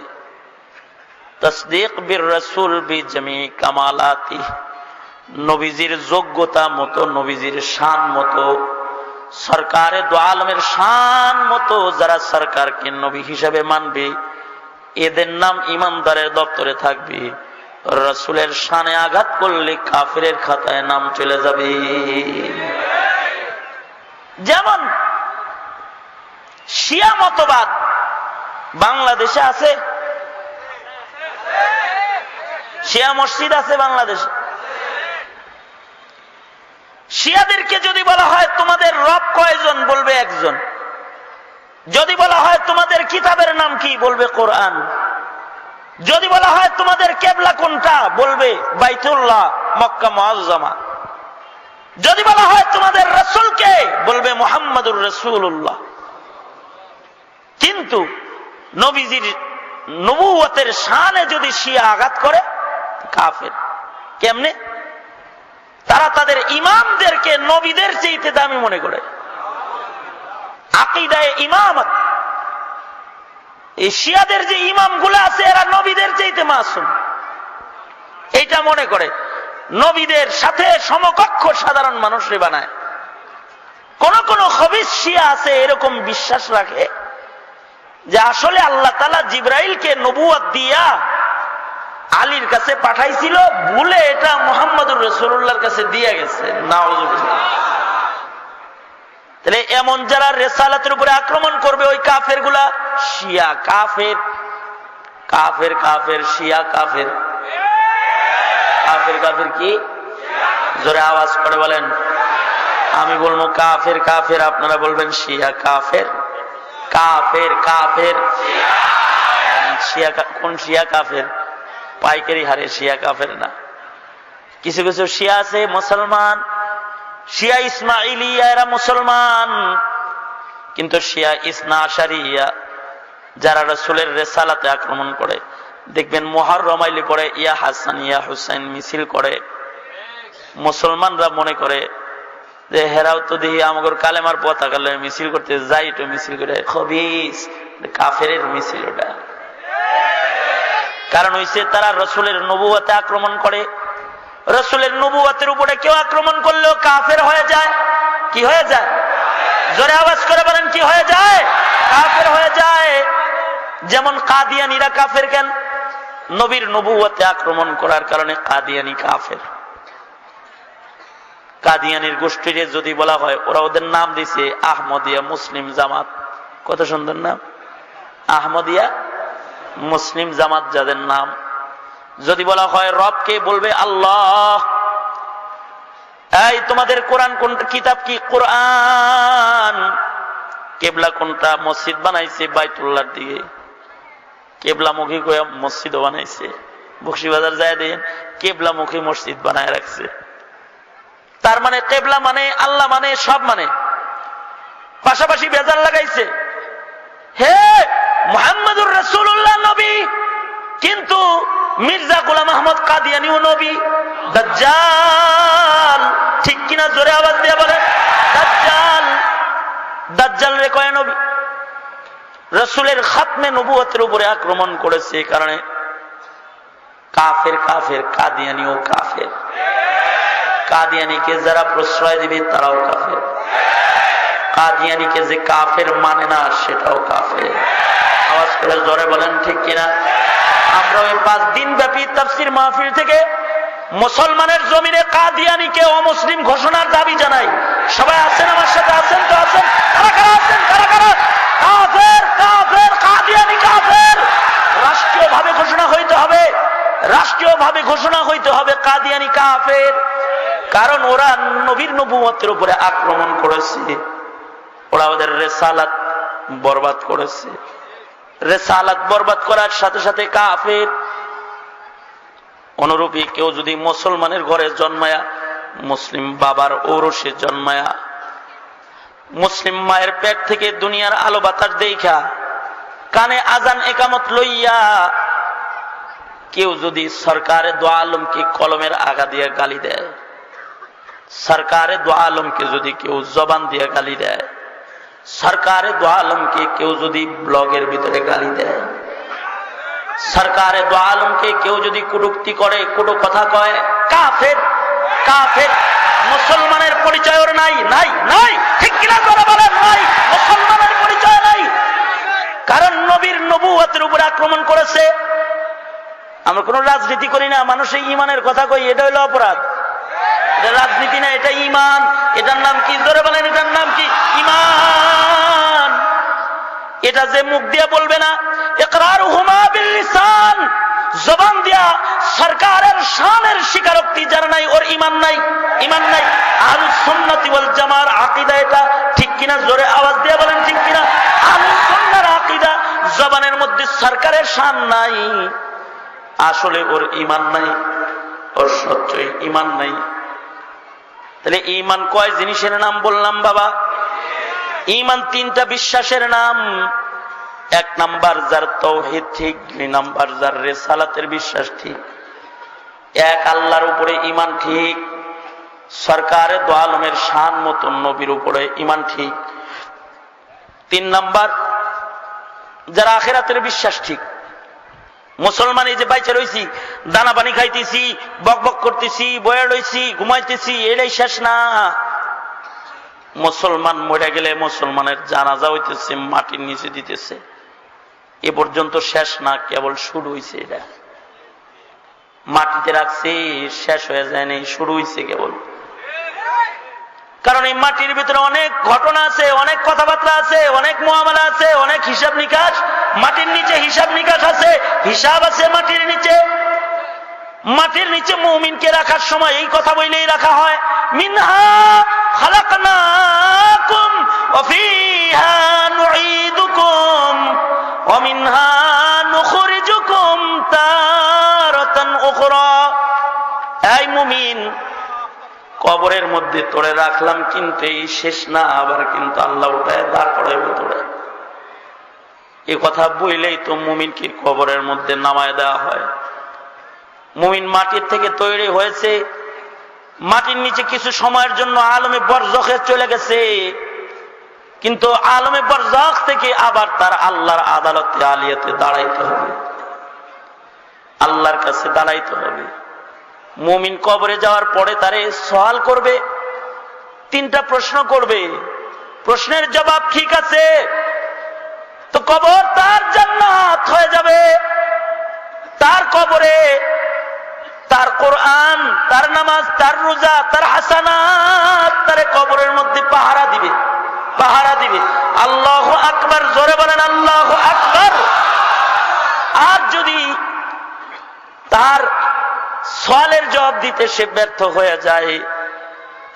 তাসদীক বির রাসূল বিজামি কামালাতি, নবীজির যোগ্যতা মতো, নবীজির শান মতো, সরকারে দু আলমের শান মতো যারা সরকারকে নবী হিসেবে মানবে এদের নাম ইমানদারের দপ্তরে থাকবে। রাসূলের শানে আঘাত করলে কাফিরের খাতায় নাম চলে যাবে। যেমন শিয়া মতবাদ বাংলাদেশে আছে? শিয়া মসজিদ আছে বাংলাদেশে? শিয়াদেরকে যদি বলা হয় তোমাদের রব কয়জন, বলবে একজন। যদি বলা হয় তোমাদের কিতাবের নাম কি, বলবে কোরআন। যদি বলা হয় তোমাদের কেবলা কোনটা, বলবে বাইতুল্লাহ মক্কা মুআজ্জামা। যদি বলা হয় তোমাদের রাসূল কে, বলবে মুহাম্মাদুর রাসূলুল্লাহ। কিন্তু নবীজির নবুয়তের শানে যদি শিয়া আঘাত করে, কাফের। কেমনে? তারা তাদের ইমামদেরকে নবীদের চাইতে দামি মনে করে। আকীদায়ে ইমামত, এই শিয়াদের যে ইমামগুলো আছে এরা নবীদের চাইতে মাসুম, এইটা মনে করে। নবীদের সাথে সমকক্ষ সাধারণ মানুষরে বানায়। কোন কোন খবিস শিয়া আছে এরকম বিশ্বাস রাখে যে আসলে আল্লাহ তাআলা জিবরাইলকে নবুয়ত দিয়া আলীর কাছে পাঠাইছিল, ভুলে এটা মুহাম্মদুর রাসূলুল্লাহর কাছে দিয়ে গেছে। নাউযুবিল্লাহ। তাহলে এমন যারা রিসালাতের উপরে আক্রমণ করবে, ওই কাফের গুলা শিয়া কাফের। কাফের কাফের, শিয়া কাফের। কাফের কাফের কি? জোরে আওয়াজ করে বলেন। আমি বলবো কাফের কাফের, আপনারা বলবেন শিয়া কাফের। কাফের কাফের, শিয়া কোন শিয়া কাফের? পাইকারি হারে শিয়া কাফের না। কিছু কিছু শিয়া আছে মুসলমান, শিয়া ইসমাইলিয়া এরা মুসলমান, কিন্তু শিয়া ইসনা আশারিয়া যারা রাসূলের রিসালাতে আক্রমণ করে, দেখবেন মুহররম আইলে পরে ইয়া হাসান ইয়া হুসাইন মিছিল করে। মুসলমানরা মনে করে যে হেরাও তো দেখি আমাদের কালেমার পতাকা লয়ে মিছিল করতে যাই, তো মিছিল করে খবিস, কাফেরের মিছিল ওটা। কারণ হইছে তারা রাসূলের নবুয়তে আক্রমণ করে। রাসূলের নবুয়তের উপরে কেউ আক্রমণ করলেও কাফের হয়ে যায়। কি হয়ে যায়? জোরে আওয়াজ করে বলেন, কি হয়ে যায়? কাফের হয়ে যায়। যেমন কাদিয়ানীরা কাফের কেন? নবীর নবুয়তে আক্রমণ করার কারণে কাদিয়ানী কাফের। কাদিয়ানীর গোষ্ঠীরে যদি বলা হয়, ওরা ওদের নাম দিছে আহমদিয়া মুসলিম জামাত। কত সুন্দর নাম, আহমদিয়া মুসলিম জামাত যাদের নাম। যদি বলা হয় রবকে, বলবে আল্লাহ। এই তোমাদের কোরআন কোনটা, কিতাব কি? কোরআন। কেবলা কোনটা? মসজিদ বানাইছে বাইতুল্লাহর দিকে, কেবলামুখী কয়ে মসজিদও বানাইছে। বকশিবাজার যায় দেখেন কেবলামুখী মসজিদ বানায় রাখছে। তার মানে কেবলা মানে আল্লাহ মানে সব মানে, পাশাপাশি বেজার লাগাইছে। হে মুহাম্মাদুর রাসূলুল্লাহ নবী, কিন্তু মির্জা গোলাম আহমদ কাদিয়ানীও নবী। দাজ্জাল, ঠিক কিনা? জোরে আওয়াজ দিয়ে বলেন। দাজ্জাল, দাজ্জাল রে কয় নবী। রাসূলের খাতমে নবুয়তের উপরে আক্রমণ করেছে, এই কারণে কাফের কাফের, কাদিয়ানীও কাফের। কাদিয়ানীকে যারা প্রশ্রয় দিবে তারাও কাফের। কাদিয়ানীকে যে কাফের মানে না সেটাও কাফের। আওয়াজ করে জোরে বলেন, ঠিক কিনা? আমরা ওই 5 দিন ব্যাপী তাফসীর মাহফিল থেকে মুসলমানের জমিনে কাদিয়ানীকে অমুসলিম ঘোষণার দাবি জানাই। সবাই আছেন আমার সাথে? আছেন তো? আছেন? কারা কারা আছেন? কারা কারা? কাফের কাফের, কাদিয়ানী কাফের। রাষ্ট্রীয়ভাবে ঘোষণা হইতে হবে, রাষ্ট্রীয়ভাবে ঘোষণা হইতে হবে কাদিয়ানী কাফের। কারণ ওরা নবীর নবুয়তের উপরে আক্রমণ করেছে, ওরা ওদের রিসালাত বরবাদ করেছে। রিসালাত বরবাদ করার সাথে সাথে কাফের। অনুরূপী কেউ যদি মুসলমানের ঘরে জন্মায়া, মুসলিম বাবার ঔরসে জন্মায়া, মুসলিম মায়ের পেট থেকে দুনিয়ার আলো বাতাস দেখা, কানে আজান একামত লইয়া কেউ যদি সরকারে দো আলমকে কলমের আগা দিয়ে গালি দেয়, সরকারে দো আলমকে যদি কেউ জবান দিয়ে গালি দেয়, সরকারে দো আলমকে কেউ যদি ব্লগের ভিতরে গালি দেয়, সরকারে দো আলমকে কেউ যদি কটূক্তি করে, কটু কথা কয়, কাফের কাফের। মুসলমানের পরিচয় ওর নাই, নাই নাই, ঠিক কিনা করে বলেন? নাই, মুসলমানের পরিচয় নাই। কারণ নবীর নবুয়তের উপরে আক্রমণ করেছে। আমরা কোন রাজনীতি করি না, মানুষের ইমানের কথা কই, এটা হইলো অপরাধ। এটা রাজনীতি না, এটা ইমান। এটার নাম কি? জোরে বলেন, এটার নাম কি? ইমান। এটা যে মুখ দিয়ে বলবে না, ইকরারুহুমা বিল লিসান, জবান দিয়া সরকারের শানের স্বীকারোক্তি যার নাই ওর ঈমান নাই, ঈমান নাই। আহলুস সুন্নাতি ওয়াল জামার আকীদা এটা, ঠিক কিনা? জোরে আওয়াজ দিয়ে বলেন ঠিক কিনা? আহলুস সুন্নাহর আকীদা, জবানের মধ্যে সরকারের শান নাই, আসলে ওর ঈমান নাই, ওর সত্যই ঈমান নাই। তাহলে ঈমান কয় জিনিসের নাম বললাম বাবা? ঈমান তিনটা বিশ্বাসের নাম। এক নাম্বার যার তাওহীদ ঠিক, দুই নাম্বার যার রিসালাতের বিশ্বাস ঠিক, এক আল্লাহর উপরে ঈমান ঠিক, সরকারে দো আলমের শান মতন নবীর উপরে ঈমান ঠিক, তিন নাম্বার যারা আখিরাতের বিশ্বাস ঠিক। মুসলমান এই যে বাইচে রইছি, দানা পানি খাইতেছি, বক বক করতেছি, বয়ে রইছি, ঘুমাইতেছি, এটাই শেষ না। মুসলমান মরে গেলে মুসলমানের জানাজা হইতেছে, মাটির নিচে দিতেছে, এ পর্যন্ত শেষ না, কেবল শুরু হইছে। এটা মাটিতে রাখছে, শেষ হয়ে যায় নাই, শুরু হইছে কেবল। কারণ এই মাটির ভিতরে অনেক ঘটনা আছে, অনেক কথাবার্তা আছে, অনেক মুআমালা আছে, অনেক হিসাব নিকাশ। মাটির নিচে হিসাব নিকাশ আছে, হিসাব আছে মাটির নিচে। মাটির নিচে মুমিনকে রাখার সময় এই কথা বলেই রাখা হয়, মিনহা খালাকনাকুম ওয়া ফিহা নুঈদুকুম ওয়া মিনহা নুখরিজুকুম তারাতান উখরা। এই মুমিন, কবরের মধ্যে তোরে রাখলাম, কিন্তু এই শেষ না, আবার কিন্তু আল্লাহ উঠায় দাঁড় করাইব তোরে। এ কথা বইলেই তো মুমিনকে কবরের মধ্যে নামায় দেওয়া হয়। মুমিন মাটির থেকে তৈরি হয়েছে, মাটির নিচে কিছু সময়ের জন্য আলমে বরজখে চলে গেছে, কিন্তু আলমে বরজখ থেকে আবার তার আল্লাহর আদালতে আলিয়াতে দাঁড়াইতে হবে, আল্লাহর কাছে দাঁড়াইতে হবে। মুমিন কবরে যাওয়ার পরে তারে সওয়াল করবে, তিনটা প্রশ্ন করবে। প্রশ্নের জবাব ঠিক আছে তো কবর তার জান্নাত হয়ে যাবে। তার কবরে তার কোরআন, তার নামাজ, তার রোজা, তার হাসানাত তারে কবরের মধ্যে পাহারা দিবে, পাহারা দিবে। আল্লাহু আকবার, জোরে বলেন আল্লাহু আকবার। আর যদি তার সওয়ালের জবাব দিতে সে ব্যর্থ হয়ে যায়,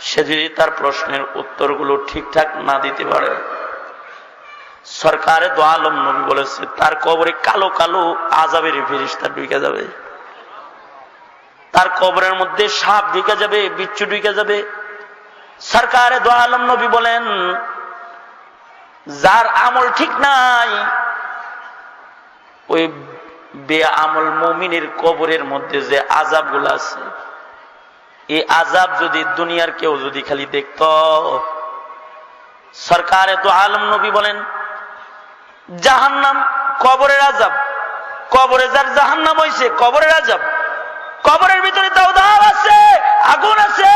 সে যদি তার প্রশ্নের উত্তরগুলো ঠিকঠাক না দিতে পারে, সরকারে দো আলম নবী বলেছে তার কবরে কালো কালো আযাবের ফেরেশতা ঢুকে যাবে, তার কবরের মধ্যে সাপ ঢুকে যাবে, বিচ্ছু ঢুকে যাবে। সরকারে দো আলম নবী বলেন, যার আমল ঠিক নাই ওই বেআমল মুমিনের কবরের মধ্যে যে আযাব গুলো আছে, এই আযাব যদি দুনিয়ার কেউ যদি খালি দেখত, সরকারে দো আলম নবী বলেন জাহান্নাম কবরের আযাব, কবরে যার জাহান্নাম হইছে কবরের আযাব, কবরের ভিতরে দাউদাব আছে, আগুন আছে,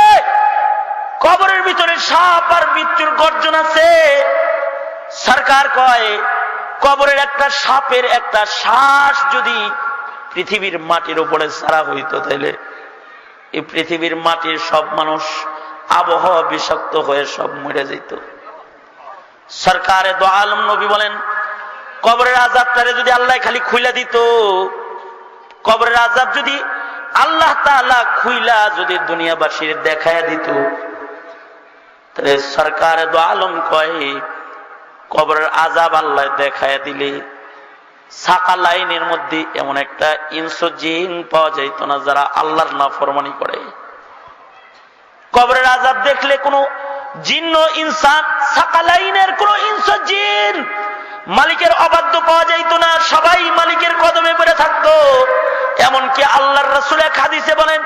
কবরের ভিতরে সাপ আর মৃত্যুর গর্জন আছে। সরকার কয় কবরের একটা সাপের একটা শ্বাস যদি পৃথিবীর মাটির উপরে ছাড়া হইতো, তাহলে এই পৃথিবীর মাটির সব মানুষ আবহাওয়া বিষাক্ত হয়ে সব মরে যেত। সরকারে দো আলম নবী বলেন কবরের আযাবটারে যদি আল্লাহ খালি খুইলা দিত, কবরের আযাব যদি আল্লাহ তাআলা খুইলা যদি দুনিয়াবাসীর দেখায়া দিত, তাহলে সরকারে দো আলম কয় কবরের আযাব আল্লাহ দেখায়া দিলে সাকা লাইনের মধ্যে এমন একটা ইনস জিন পাওয়া যাইত না যারা আল্লাহর নাফরমানি করে। কবরের আযাব দেখলে কোনো জিন্ন ইনসান, সাকা লাইনের কোনো ইনস জিন মালিকের অবাধ্য পাওয়া যাইত না, সবাই মালিকের কদমে পড়ে থাকতো। এমনকি আল্লাহর রাসূল এক হাদিসে বলেন,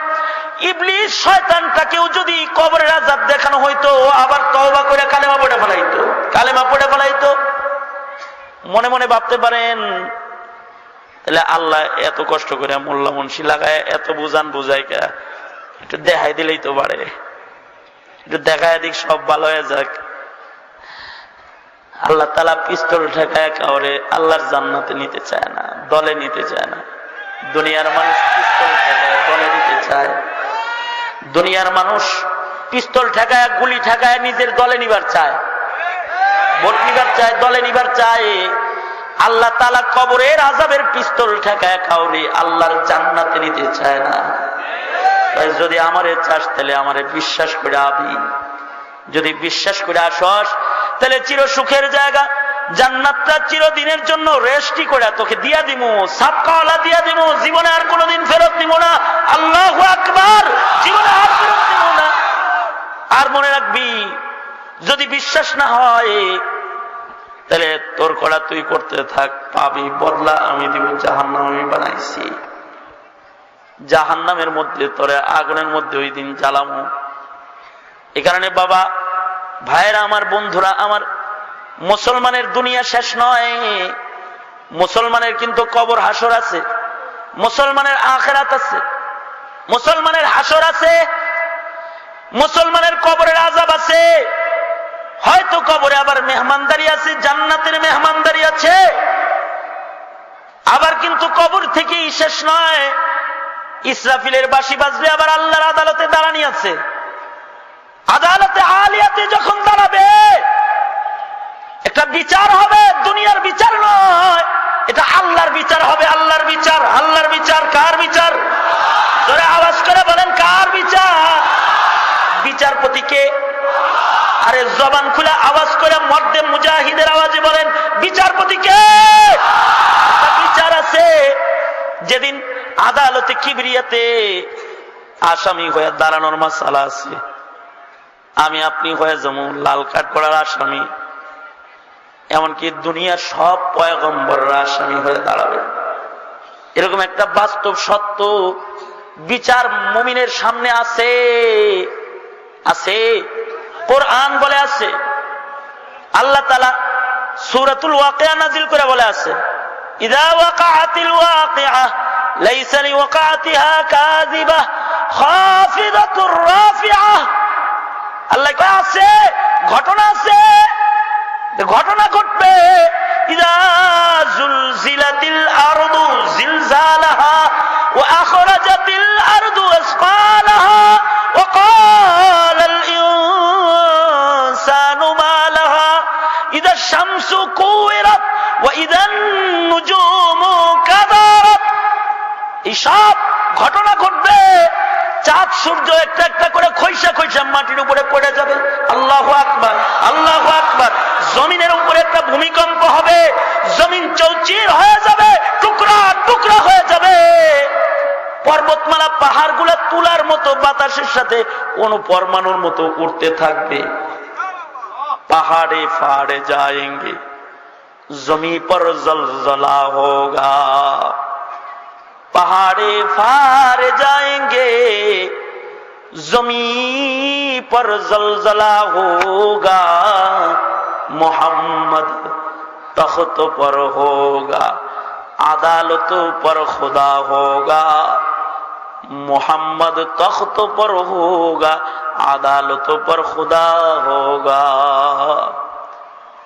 ইবলিস শয়তানটাকেও যদি কবরের আযাব দেখানো হইতো, আবার তওবা করে কালেমা পড়ে ফেলাইতো, কালেমা পড়ে ফেলাইতো। মনে মনে ভাবতে পারেন, তাহলে আল্লাহ এত কষ্ট করে মোল্লা মুন্সি লাগায় এত বুঝান বুঝাই কা, একটু দেখাই দিলেই তো পারে, একটু দেখায় দিক সব ভালো হয়ে যাক। আল্লাহ তাআলা পিস্তল ঠেকায় কাউরে আল্লাহর জান্নাতে নিতে চায় না, দলে নিতে চায় না। দুনিয়ার মানুষ পিস্তল ঠেকায় দলে নিতে চায়, দুনিয়ার মানুষ পিস্তল ঠেকায় গুলি ঠেকায় নিজের দলে নিবার চায়, ভোট নিবার চায়, দলে নিবার চায়। আল্লাহ তাআলা কবরের আযাবের পিস্তল ঠেকায় কাউরে আল্লাহর জান্নাতে নিতে চায় না। তাই যদি আমারে চাস তাহলে আমারে বিশ্বাস করে আবি, যদি বিশ্বাস করে আসস তাহলে চির সুখের জায়গা জান্নাতটা চিরদিনের জন্য রেস্টি করে তোকে দিয়া দিমু, সাবকাওয়ালা দিয়া দিমু, জীবনে আর কোনোদিন ফেরত নিব না। আল্লাহু আকবার, জীবনে আর ফেরত নিব না। আর মনে রাখবি যদি বিশ্বাস না হয় তাহলে তোর করা তুই করতে থাক, পাবি বদলা আমি দিব। জাহান্নাম আমি বানাইছি, জাহান্নামের মধ্যে তোরে আগুনের মধ্যে ওই দিন জ্বালামু। এ কারণে বাবা, ভাইয়েরা আমার, বন্ধুরা আমার, মুসলমানের দুনিয়া শেষ নয়। মুসলমানের কিন্তু কবর হাসর আছে, মুসলমানের আখিরাত আছে, মুসলমানের হাসর আছে, মুসলমানের কবরের আযাব আছে। হয়তো কবরে আবার মেহমানদারি আছে, জান্নাতের মেহমানদারি আছে। আবার কিন্তু কবর থেকেই শেষ নয়, ইসরাফিলের বাঁশি বাজবে আবার আল্লাহর আদালতে দাঁড়ানি আছে। আদালতে আলিয়াতে যখন দাঁড়াবে একটা বিচার হবে, দুনিয়ার বিচার নয়, এটা আল্লাহর বিচার হবে। আল্লাহর বিচার, আল্লাহর বিচার। কার বিচার? জোরে আওয়াজ করে বলেন, কার বিচার? বিচারপতি কে? আরে জবান খুলে আওয়াজ করে মর্দে মুজাহিদের আওয়াজে বলেন, বিচারপতি কে? বিচার আছে। যেদিন আদালতে কিবরিয়াতে আসামি হয়ে দাঁড়ানোর মাসালা আছে, আমি আপনি হয়ে যেমন লাল কাঠ করার আসামি, এমনকি দুনিয়ার সব পয়গম্বররা আসামি হয়ে দাঁড়াবে। এরকম একটা বাস্তব সত্য বিচার মুমিনের সামনে আছে, আছে। কোরআন বলে আছে, আল্লাহ তাআলা সূরাতুল ওয়াকিয়া নাযিল করে বলে আছে, ইযা ওয়াকাআতিল ওয়াকিআহ লাইসা লিওয়াকাতিহা কাযিবাহ খাফিদাতুর রাফিআহ। আল্লাহ কয় আছে, ঘটনা আছে, ঘটনা ঘটবে। ইযা যুলজিলাতিল আরদু জিলজালাহা ওয়া আখরাজাতিল আরদু আসকালাহা ওয়া ক্বালাল ইনসানু মা লাহা ইযা শামসু কুওয়ারাত ওয়া ইযান নুজুমু কাদারাত। এই সব ঘটনা ঘটবে। চাঁদ সূর্য একটা একটা করে খৈসা খৈসা মাটির উপরে পড়ে যাবে। আল্লাহু আকবার, আল্লাহু আকবার। জমিনের উপরে একটা ভূমিকম্প হবে, জমিন চৌচির হয়ে যাবে, টুকরা টুকরা হয়ে যাবে। পর্বতমালা পাহাড়গুলো তুলার মতো বাতাসের সাথে কোনো পরমাণুর মতো উড়তে থাকবে। পাহাড়ে ফাড়ে যাएंगे, জমি पर জলজলা होगा। पहाड़े फार जाएंगे, जमी पर जलजला होगा। मोहम्मद तख्त पर होगा, अदालत पर खुदा होगा। मोहम्मद तख्त पर होगा, अदालत पर खुदा होगा।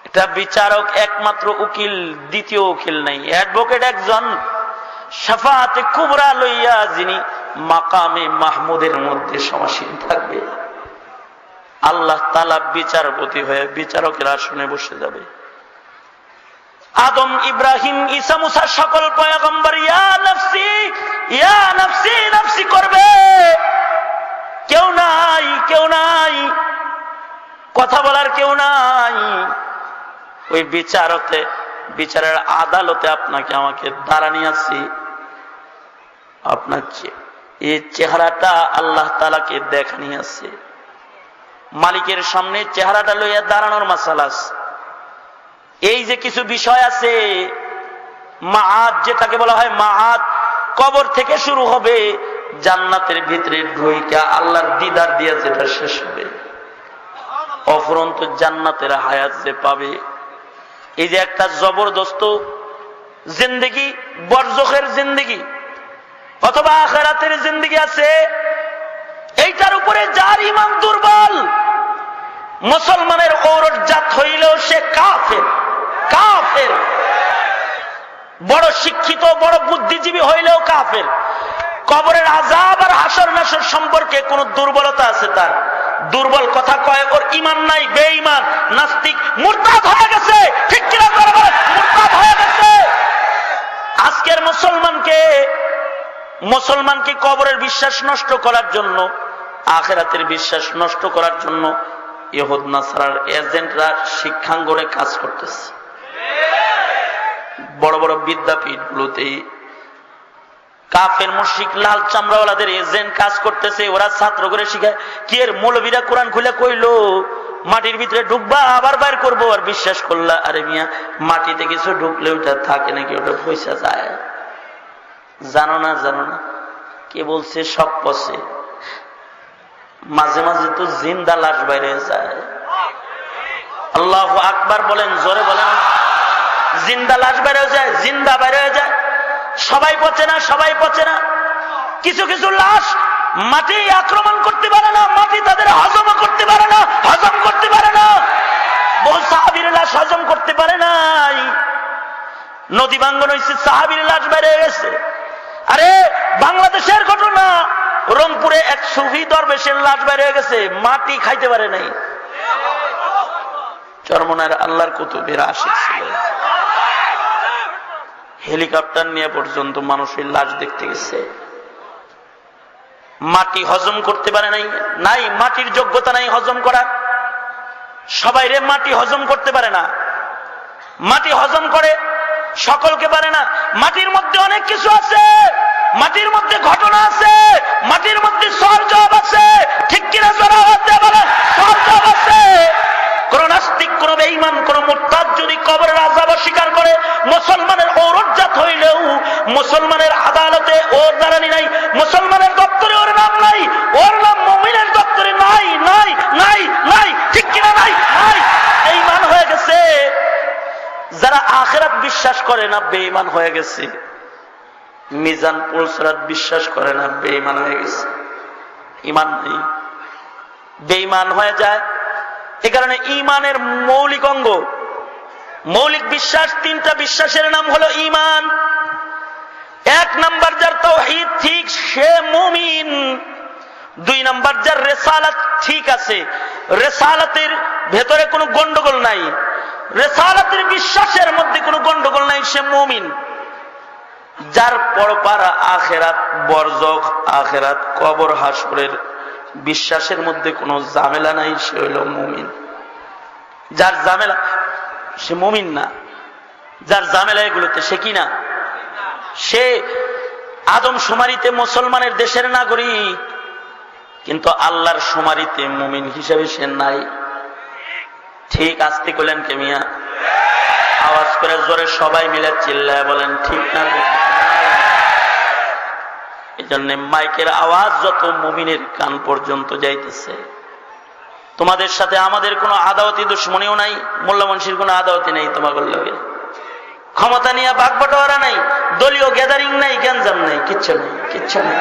এটা বিচারক একমাত্র উকিল, দ্বিতীয় উকিল নাই। অ্যাডভোকেট একজন, শাফাআতে কুবরা লইয়া যিনি মাকামে মাহমুদের মধ্যে সমাসীন থাকবে। আল্লাহ তাআলা বিচারপতি হয়ে বিচারকের আসনে বসে যাবে। আদম, ইব্রাহিম, ঈসা, মুসা সকল পয়গম্বর ইয়া নফসি ইয়া নফসি নফসি করবে। কেউ নাই, কেউ নাই, কথা বলার কেউ নাই। ওই বিচারতে, বিচারের আদালতে আপনাকে আমাকে দাঁড়ানি আছি। আপনার এই চেহারাটা আল্লাহ তাআলাকে দেখানি আছে। মালিকের সামনে চেহারাটা লইয়া দাঁড়ানোর মাসালা আছে। এই যে কিছু বিষয় আছে, মাআদ যেটাকে বলা হয়, মাআদ কবর থেকে শুরু হবে, জান্নাতের ভিতরে ঢুইকা আল্লাহর দিদার দিয়া যেটা শেষ হবে। অফুরন্ত জান্নাতের হায়াত যে পাবে, এই যে একটা জবরদস্ত জিন্দেগি, বরজখের জিন্দেগি অথবা আখিরাতের জিন্দেগি আছে, এইটার উপরে যার ঈমান দুর্বল, মুসলমানের ঔরজাত হইলেও সে কাফের। কাফের, বড় শিক্ষিত, বড় বুদ্ধিজীবী হইলেও কাফের। কবরের আযাব আর হাসর নাসর সম্পর্কে কোন দুর্বলতা আছে তার, দুর্বল কথা কয়, ওর ঈমান নাই, বেঈমান, নাস্তিক, মুরতাদ হয়ে গেছে। ঠিক কিনা বরাবর মুরতাদ হয়ে গেছে। আজকের মুসলমানকে কবরের বিশ্বাস নষ্ট করার জন্য, আখিরাতের বিশ্বাস নষ্ট করার জন্য ইহুদ নাসারার এজেন্টরা শিক্ষাঙ্গনে কাজ করতেছে। বড় বড় বিদ্যাপীঠগুলোতে কাফের মুশরিক লাল চামড়াওয়ালাদের এজেন্ট কাজ করতেছে। ওরা ছাত্র করে শিখায়। কি এর মৌলবীরা কোরআন খুলে কইলো মাটির ভিতরে ঢুকবা আবার বাইর করবো, আর বিশ্বাস করলা। আরে মিয়া, মাটিতে কিছু ঢুকলে ওটা থাকে নাকি? ওটা পয়সা যায়। জানো না কে বলছে? সব পচে। মাঝে মাঝে তো জিন্দা লাশ বাইরে যায়। আল্লাহু আকবার বলেন, জোরে বলেন। জিন্দা লাশ বাইরে যায়, জিন্দা বাইরে যায়। সবাই পচে না। কিছু কিছু লাশ মাটি আক্রমণ করতে পারে না, মাটি তাদের হজম করতে পারে না। বহু সাহাবীর লাশ হজম করতে পারে নাই। নদী ভাঙ্গন হয়েছে, সাহাবীর লাশ বাইরে গেছে। আরে বাংলাদেশের ঘটনা, রংপুরে এক সুফি দরবেশের লাশ বাইরে গেছে, মাটি খাইতে পারে নাই। চরমনার আল্লাহর কুতুবের আশিক ছিল, হেলিকপ্টার নিয়ে পর্যন্ত মানুষের লাশ দেখতে গেছে। মাটি হজম করতে পারে নাই, মাটির যোগ্যতা নাই হজম করার। সবাই রে মাটি হজম করতে পারে না। মাটি হজম করে সকলকে পারে না। মাটির মধ্যে অনেক কিছু আছে, মাটির মধ্যে ঘটনা আছে, মাটির মধ্যে সরজব আছে। ঠিক কিনা জোরে বলে, সরজব আছে। কোন নাস্তিক, কোন বেঈমান, কোন মুরতাদ যদি কবরের আযাব অস্বীকার করে, মুসলমানের ঔরজ্জাত হইলেও মুসলমানের আদালতে ওর দাঁড়ানি নাই, মুসলমানের দপ্তরে ওর নাম নাই, ওর নাম মুমিনের দপ্তরে নাই। ঠিক কিনা? নাই। বেঈমান হয়ে গেছে। যারা আখিরাত বিশ্বাস করে না, বেঈমান হয়ে গেছে। মিজান পুলসরাত বিশ্বাস করে না, বেঈমান হয়ে গেছে। ঈমান নেই, বেঈমান হয়ে যায়। এ কারণে ঈমানের মৌলিক অঙ্গ, মৌলিক বিশ্বাস, তিনটা বিশ্বাসের নাম হলো ঈমান। এক নাম্বার যার তাওহীদ ঠিক, সে মুমিন। দুই নাম্বার যার রিসালাত ঠিক আছে, রিসালাতের ভেতরে কোনো গন্ডগোল নাই, রিসালাতের বিশ্বাসের মধ্যে কোনো গন্ডগোল নাই, সে মুমিন। যার পরপার আখিরাত, বরজখ, আখিরাত, কবর, হাসরের বিশ্বাসের মধ্যে কোনো ঝামেলা নাই, সে হইল মুমিন। যার ঝামেলা, সে মুমিন না। যার ঝামেলা এগুলোতে, সে কি না? সে আদমশুমারিতে মুসলমানের দেশের নাগরিক, কিন্তু আল্লাহর শুমারিতে মুমিন হিসেবে সে নাই। ঠিক আসতে কইলেন কে মিয়া? আওয়াজ করে জোরে সবাই মিলে চিল্লায় বলেন, ঠিক না? এই জন্য মাইকের আওয়াজ যত মুমিনের কান পর্যন্ত যাইতেছে। তোমাদের সাথে আমাদের কোনো আদাওয়াতি দুশ্মনীও নাই, মোল্লা মুন্সির কোনো আদাওয়াতি নেই। তোমাদের লগে ক্ষমতা নিয়ে ভাগ বাটোয়ারা নাই, দলীয় গ্যাদারিং নাই, গ্যাঞ্জাম নাই, কিচ্ছু নেই।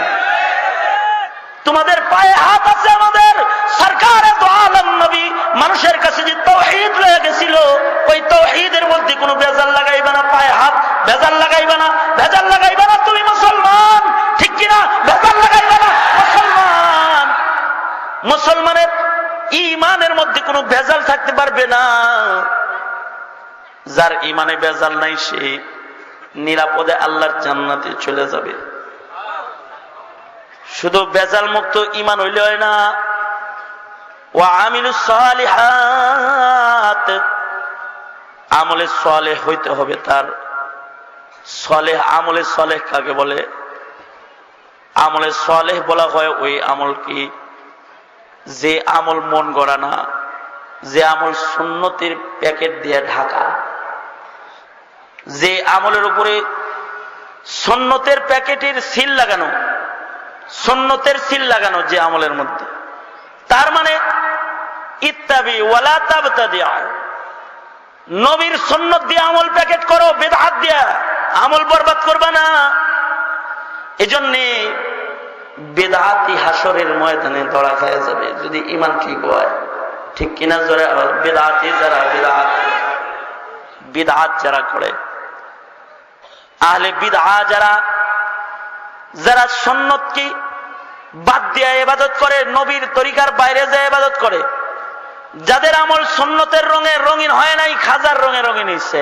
তোমাদের পায়ে হাত আছে। আমাদের সরকারে তো আলম নবী মানুষের কাছে যে তাওহীদ লয়ে গেছিল, ওই তাওহীদের মধ্যে কোনো ভেজাল লাগাইবা না। পায়ে হাত ভেজাল লাগাইবা না। তুমি মুসলমান, ঠিক কিনা? ভেজাল লাগাইবা না। মুসলমানের ঈমানের মধ্যে কোনো ভেজাল থাকতে পারবে না। যার ঈমানে ভেজাল নাই, সে নিরাপদে আল্লাহর জান্নাতে চলে যাবে। শুধু ভেজাল মুক্ত ঈমান হইলে হয় না, ওয়া আমিলুস সালিহাত, আমলে সালেহ হইতে হবে তার। সালেহ, আমলে সালেহ কাকে বলে? আমলে সালেহ বলা হয় ওই আমল কি, যে আমল মন গড়া না, যে আমল সুন্নতের প্যাকেট দিয়ে ঢাকা, যে আমলের উপরে সুন্নতের প্যাকেটের সিল লাগানো, সুন্নতের সিল লাগানো যে আমলের মধ্যে। তার মানে ইত্তাবি ওয়ালা তাবতাদি, নবীর সুন্নত দিয়ে আমল প্যাকেট করো, বিদআত দিয়া আমল বরবাদ করবা না। এজন্যে বিদআতি হাসরের ময়দানে ধরা খায় যাবে যদি ঈমান ঠিক হয়। ঠিক কিনা জোরে? বিদআতি যারা বিদআত যারা করে, আহলে বিদআ যারা সুন্নতকে বাদ দিয়ে ইবাদত করে, নবীর তরিকার বাইরে যায় ইবাদত করে, যাদের আমল সুন্নতের রঙে রঙিন হয় নাই, খাজার রঙে রঙিন হইছে।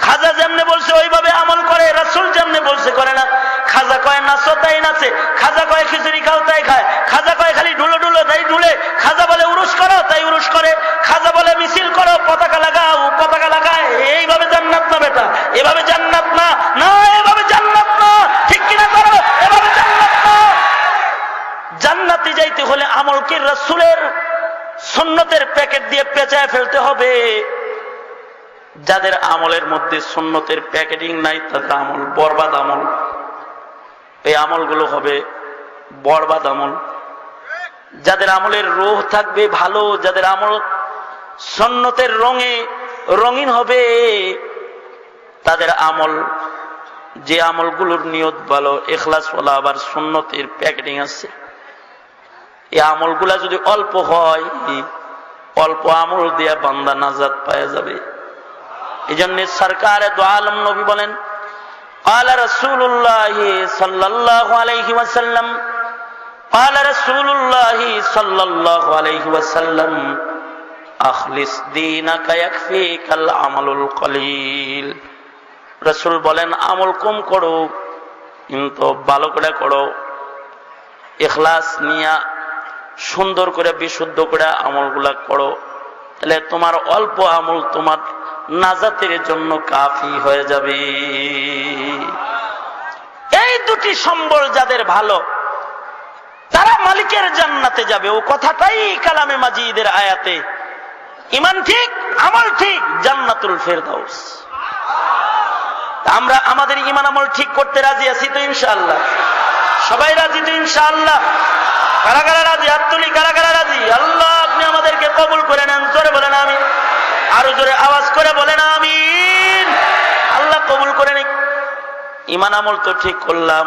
খাজা যেমনে বলছে ওইভাবে আমল করে, রাসূল যেমনে বলছে করে না। খাজা কয় নাচো তাই নাচে, খাজা কয় খিচুড়ি খাও তাই খায়, খাজা কয় খালি ঢুলো ঢুলো তাই ঢুলে, খাজা বলে উরুস করো তাই উরুস করে, খাজা বলে মিছিল করো, পতাকা লাগাও পতাকা লাগায়। এইভাবে জান্নাত না বেটা, এভাবে জান্নাত না, না এভাবে জান্নাত না, ঠিক কিনা করো, এভাবে জান্নাত না। জান্নাতে যাইতে হলে আমলকে রাসূলের সুন্নতের প্যাকেট দিয়ে পেঁচায় ফেলতে হবে। যাদের আমলের মধ্যে সুন্নতের প্যাকেটিং নাই তাদের আমল বরবাদ আমল। এই আমলগুলো হবে বরবাদ আমল। যাদের আমলের রূহ থাকবে ভালো, যাদের আমল সুন্নতের রঙে রঙিন হবে, তাদের আমল, যে আমলগুলোর নিয়ত ভালো, ইখলাস ওয়ালা, আবার সুন্নতের প্যাকেটিং আছে, এই আমলগুলা যদি অল্প হয়, অল্প আমল দিয়া বান্দা নাজাত পাওয়া যাবে। এই জন্য সরকারে দো আলম নবী বলেন, قال رسول الله صلى الله عليه وسلم قال رسول الله صلى الله عليه وسلم اخلص دينك يكفيك العمل القليل। রাসূল বলেন আমল কম করো কিন্তু ভালো করে করো, ইখলাস নিয়া সুন্দর করে বিশুদ্ধ করে আমলগুলা করো, তাহলে তোমার অল্প আমল তোমার নাজাতের জন্য কাফি হয়ে যাবে। এই দুটি সম্বল যাদের ভালো, তারা মালিকের জান্নাতে যাবে। ও কথাটাই কালামে মাজিদের আয়াতে, ঈমান ঠিক আমল ঠিক, জান্নাতুল ফেরদাউস। আমরা আমাদের ঈমান আমল ঠিক করতে রাজি আছি তো ইনশাআল্লাহ? সবাই রাজি তো ইনশাআল্লাহ? কারা কারা রাজি? হাত তুলি, কারা কারা রাজি? আল্লাহ আপনি আমাদেরকে কবুল করে নেন। জোরে বলেন আমিন, আরো জোরে আওয়াজ করে বলেন আমিন। আল্লাহ কবুল করে নিক। ঈমান আমল তো ঠিক করলাম,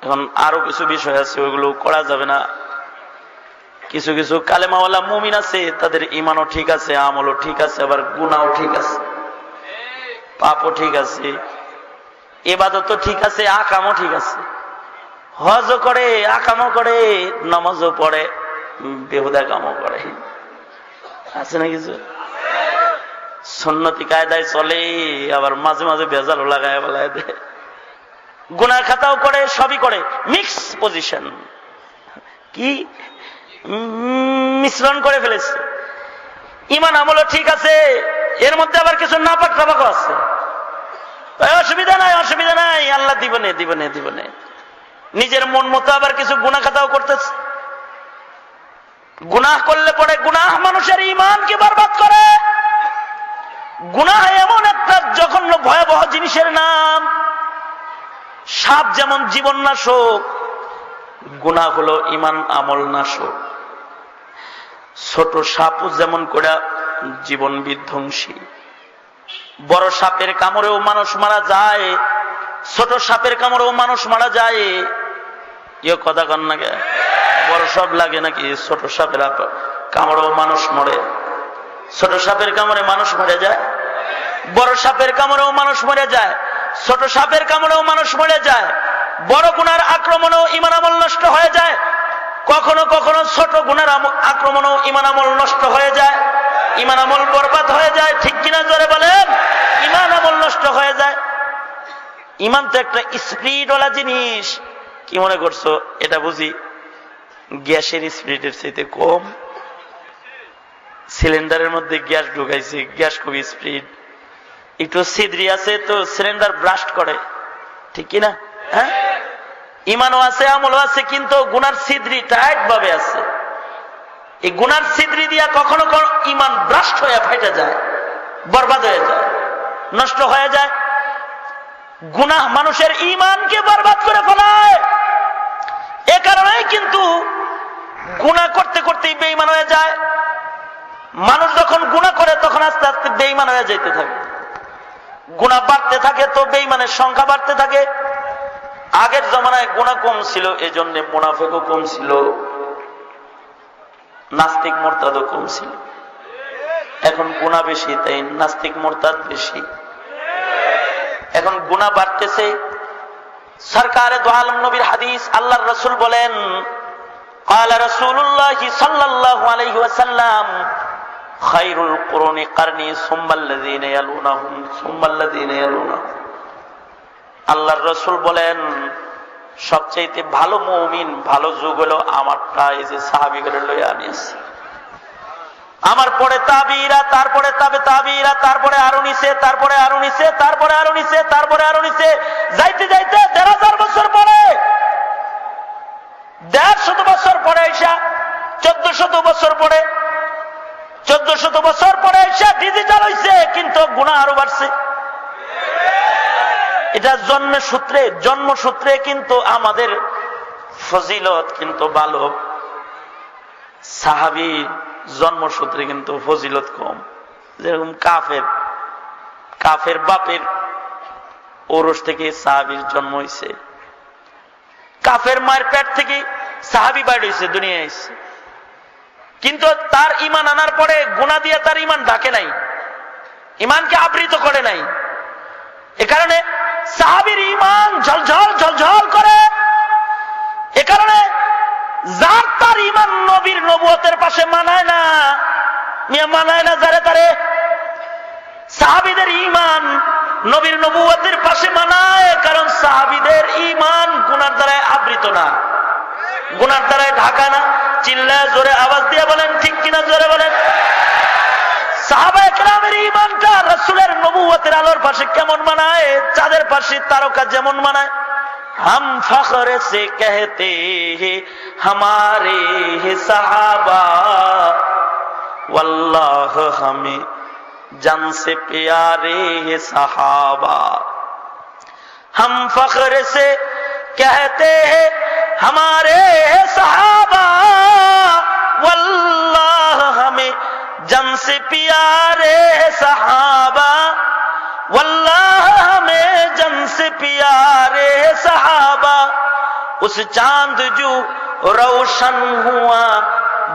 এখন আরো কিছু বিষয় আছে, ওইগুলো করা যাবে না। কিছু কিছু কালেমাওয়ালা মুমিন আছে, তাদের ঈমানও ঠিক আছে, আমলও ঠিক আছে, আবার গুনাহও ঠিক আছে, পাপও ঠিক আছে, ইবাদতও ঠিক আছে, আকামও ঠিক আছে, হজও করে, আকামও করে, নামাজও পড়ে, বেহুদা কামও করে, আছে না কিছু? সুন্নতি কায়দায় চলে, আবার মাঝে মাঝে ভেজালও লাগায় বলায় দেয়, গুনার খাতাও করে, সবই করে, মিক্স পজিশন, কি মিশ্রণ করে ফেলেছে। ঈমান আমলও ঠিক আছে, এর মধ্যে আবার কিছু নাপাক টাপাকও আছে। অসুবিধা নাই, অসুবিধা নাই, আল্লাহ দিবনে দিবনে দিবনে। নিজের মন মতো আবার কিছু গুনাহ খাতাও করতেছে। গুনাহ করলে পরে গুনাহ মানুষের ঈমানকে বরবাদ করে। গুনাহ এমন একটা জঘন্য ভয়াবহ জিনিসের নাম, সাপ যেমন জীবন নাশক, গুনাহ হলো ঈমান আমল নাশক। ছোট সাপও যেমন করে জীবন বিধ্বংসী। বড় সাপের কামড়েও মানুষ মারা যায়, ছোট সাপের কামড়েও মানুষ মারা যায়। ইয়ে কথা কন না, বড় সাপ লাগে নাকি? ছোট সাপের কামড়েও মানুষ মরে, ছোট সাপের কামড়ে মানুষ মরে যায়, বড় সাপের কামড়েও মানুষ মরে যায়, ছোট সাপের কামড়েও মানুষ মরে যায়। বড় গুনার আক্রমণেও ঈমান আমল নষ্ট হয়ে যায়, কখনো কখনো ছোট গুনার আক্রমণেও ঈমান আমল নষ্ট হয়ে যায়, ঈমান আমল বরবাদ হয়ে যায়। ঠিক কিনা জোরে বলেন? ঈমান আমল নষ্ট হয়ে যায়। ঈমান তো একটা স্পিরিটওয়ালা জিনিস। কি মনে করছো এটা বুঝি গ্যাসের স্পিরিটের চাইতে কম? সিলিন্ডারের মধ্যে গ্যাস ঢুকাইছে, গ্যাস খুব স্পিড, একটু ছিদ্রি আছে তো সিলিন্ডার ব্রাস্ট করে, ঠিক কিনা? হ্যাঁ, ঈমানও আছে, আমলও আছে, কিন্তু গুনার ছিদ্রি টাইট ভাবে আছে। এই গুনার ছিদ্রি দিয়া কখনো কখনো ঈমান ব্রাস্ট হয়ে ফাইটা যায়, বরবাদ হয়ে যায়, নষ্ট হয়ে যায়। গুনাহ মানুষের ঈমানকে বরবাদ করে ফেলায়। এ কারণেই কিন্তু গুনাহ করতে করতেই বেঈমান হয়ে যায়। মানুষ যখন গুনাহ করে তখন আস্তে আস্তে বেঈমান হয়ে যেতে থাকে। গুনাহ বাড়তে থাকে তো বেঈমানের সংখ্যা বাড়তে থাকে। আগের জমানায় গুনাহ কম ছিল, এজন্য মুনাফিকও কম ছিল, নাস্তিক মুরতাদও কম ছিল। এখন গুনাহ বেশি, তাই নাস্তিক মুরতাদ বেশি। এখন গুনাহ বাড়তেছে, সরকারে দো আলম নবীর হাদিস, আল্লাহর রাসূল বলেন, قال رسول الله صلى الله عليه وسلم خير القرون قرني ثم الذين يلونهم ثم الذين يلونهم। আল্লাহর রাসূল বলেন, সবচেয়ে ভালো মুমিন, ভালো যুগ হলো আমারটা, এই যে সাহাবীদের লইয়া আমি আছি। আমার পরে তাবিরা, তারপরে তাবিরা, তারপরে আরো নিচে, তারপরে আরো নিচে, তারপরে আরো নিচে, তারপরে আরো নিচে, যাইতে যাইতে ১,৫০০ বছর পরে, ১৫০ বছর পরে এসা ১৪০০ বছর পরে, ১৪০০ বছর পরে এসা ডিজিটাল হইছে, কিন্তু গুনাহ আরো বাড়ছে। এটা জন্মসূত্রে কিন্তু আমাদের ফজিলত কিন্তু ভালো, সাহাবীর জন্মসূত্রে কিন্তু ফজিলত কম। যেরকম কাফের বাপের ঔরস থেকে সাহাবীর জন্ম হয়েছে, কাফের মায়ের পেট থেকে সাহাবী বাইর হয়েছে, দুনিয়ায় এসেছে, কিন্তু তার ঈমান আনার পরে গুনাহ দিয়ে তার ঈমান ঢাকে নাই, ঈমানকে আবৃত করে নাই। এ কারণে সাহাবীর ঈমান ঝলঝল করে। এ কারণে যার তার ঈমান নবীর নবুয়তের পাশে মানায় না, যারে তারে সাহাবীদের ঈমান নবীর নবুয়তের পাশে মানায়, কারণ সাহাবীদের ঈমান গুনার দ্বারায় আবৃত না, গুনার দ্বারায় ঢাকা না। চিল্লায় জোরে আওয়াজ দিয়ে বলেন ঠিক কিনা, জোরে বলেন। সাহাবায়ে কেরামের ঈমানটা রাসূলের নবুয়তের আলোর পাশে কেমন মানায়? চাঁদের পাশে তারকা যেমন মানায়। हम फख्र से कहते हैं हमारे हैं सहाबा, वल्लाह हमें जान से प्यारे हैं सहाबा। हम फख्र से कहते हैं हमारे हैं सहाबा, वल्लाह हमें जान से प्यारे हैं सहाबा, वल्लाह हमें जन से प्यारे सहाबा। उस चांद जो रोशन हुआ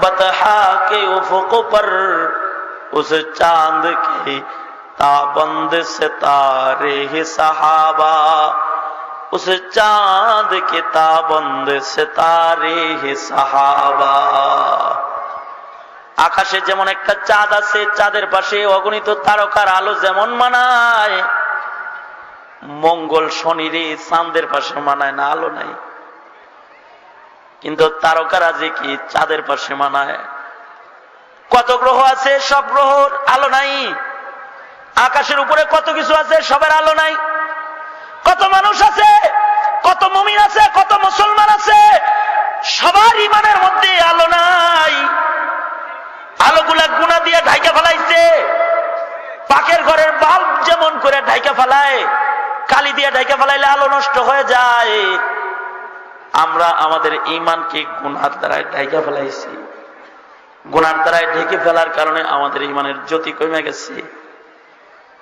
बतहा के उफुक पर, उस चांद के ताबंद सितारे सहाबा, उस चांद के ताबंद सितारे सहाबा। আকাশে যেমন একটা চাঁদ আছে, চাঁদের পাশে অগণিত তারকার আলো যেমন মানায়, মঙ্গল শনিরে চাঁদের পাশে মানায় না, আলো নাই। কিন্তু তারকারা যে কি চাঁদের পাশে মানায়। কত গ্রহ আছে, সব গ্রহর আলো নাই। আকাশের উপরে কত কিছু আছে, সবের আলো নাই। কত মানুষ আছে, কত মুমিন আছে, কত মুসলমান আছে, সবার ঈমানের মধ্যে আলো নাই। আলোগুলা গুনাহ দিয়ে ঢাইকা ফেলাইছে। পাকের ঘরের বাল্ব যেমন করে ঢাইকা ফেলায়, কালি দিয়ে ঢাইকা ফেলাইলে আলো নষ্ট হয়ে যায়। আমরা আমাদের ঈমানকে গুনার দ্বারা ঢাইকা ফেলাইছি। গুনার দ্বারা ঢেকে ফেলার কারণে আমাদের ঈমানের জ্যোতি কমে গেছে।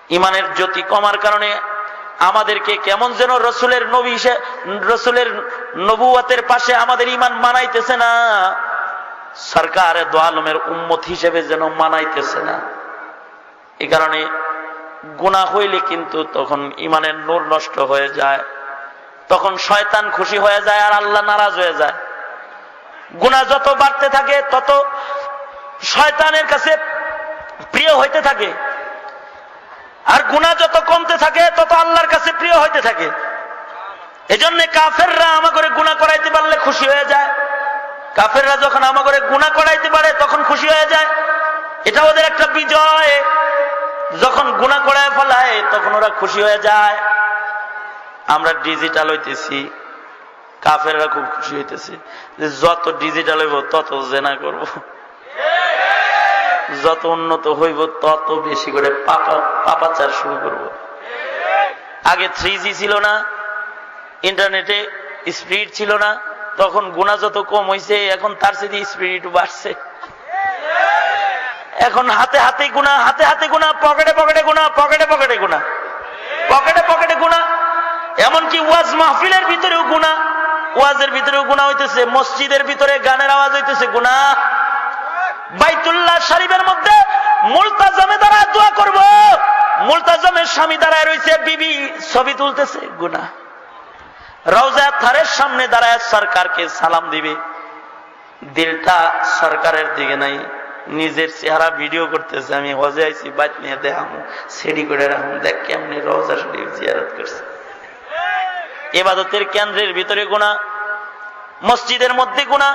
ঈমানের জ্যোতি কমার কারণে আমাদেরকে কেমন যেন রসুলের নবুয়তের পাশে আমাদের ঈমান মানাইতেছে না, সরকারে দো আলমের উম্মত হিসেবে যেন মানাইতেছে না। এই কারণে গুনাহ হইলে কিন্তু তখন ঈমানের নূর নষ্ট হয়ে যায়, তখন শয়তান খুশি হয়ে যায় আর আল্লাহ নারাজ হয়ে যায়। গুনাহ যত বাড়তে থাকে তত শয়তানের কাছে প্রিয় হইতে থাকে, আর গুনাহ যত কমতে থাকে তত আল্লাহর কাছে প্রিয় হইতে থাকে। এজন্য কাফেররা আমাদের গুনাহ করাইতে পারলে খুশি হয়ে যায়। কাফেররা যখন আমাদের গুনাহ করাইতে পারে তখন খুশি হয়ে যায়, এটা ওদের একটা বিজয়। যখন গুনাহ করায় ফেলায় তখন ওরা খুশি হয়ে যায়। আমরা ডিজিটাল হইতেছি, কাফেররা খুব খুশি হইতেছে যে যত ডিজিটাল হইব তত জেনা করব, যত উন্নত হইব তত বেশি করে পাপাচার শুরু করব। আগে 3G ছিল না, ইন্টারনেটে স্পিড ছিল না, তখন গুনাহ যত কম হইছে এখন তার চেয়ে স্পিড বাড়ছে। এখন হাতে হাতে গুনাহ, হাতে হাতে গুনাহ, পকেটে পকেটে গুনাহ, পকেটে পকেটে গুনাহ, পকেটে পকেটে গুনাহ। এমনকি ওয়াজ মাহফিলের ভিতরেও গুনাহ, ওয়াজের ভিতরেও গুনাহ হইতেছে, মসজিদের ভিতরে গানের আওয়াজ হইতেছে গুনাহ। বাইতুল্লাহ শরীফের মধ্যে মুলতাজামে দাঁড়ায় দোয়া করব, মুলতাজামের স্বামী দাঁড়ায় রইছে, বিবি ছবি তুলতেছে গুনাহ। রওজা থারের সামনে দাঁড়ায় সরকারকে সালাম দিবে, দিলটা সরকারের দিকে নাই, নিজের চেহারা ভিডিও করতেছে। আমি হজে আইছি, বাইক নিয়ে দেখামো, সেডি করে রাখুন, দেখ কেমনি রওজা শরীফ জিয়ারত করছে। ইবাদতের কেন্দ্রের ভিতরে গুনাহ, মসজিদের মধ্যে গুনাহ,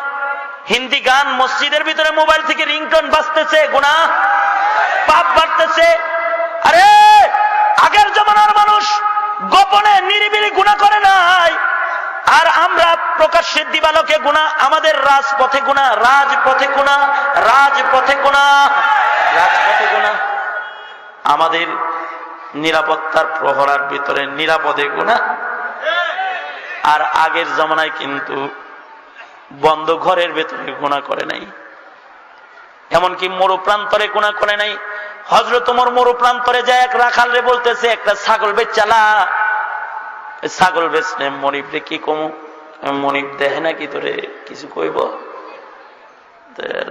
হিন্দি গান মসজিদের ভিতরে মোবাইল থেকে রিংটোন বাজতেছে, গুনাহ, পাপ বাড়তেছে। আরে আগের জমানার মানুষ গোপনে নিরিবিলি গুনাহ করে নাই, আর আমরা প্রকাশ্যে দিবালোকে গুনাহ। আমাদের রাজপথে গুনাহ, রাজপথে গুনাহ, রাজপথে গুনাহ, রাজপথে গুনাহ। আমাদের নিরাপত্তার প্রহরার ভিতরে নিরাপদে গুনাহ। আর আগের জমানায় কিন্তু বন্ধ ঘরের ভেতরে গুনাহ করে নাই, এমনকি মরু প্রান্তরে গুনাহ করে নাই। হযরত ওমর মরু প্রান্তরে যায় এক রাখাল রে বলতেছে, একটা ছাগল বেচালা। ছাগল বেচনে মনিব রে কি কমু, মনিব দেখে নাকি তোরে কিছু কইব?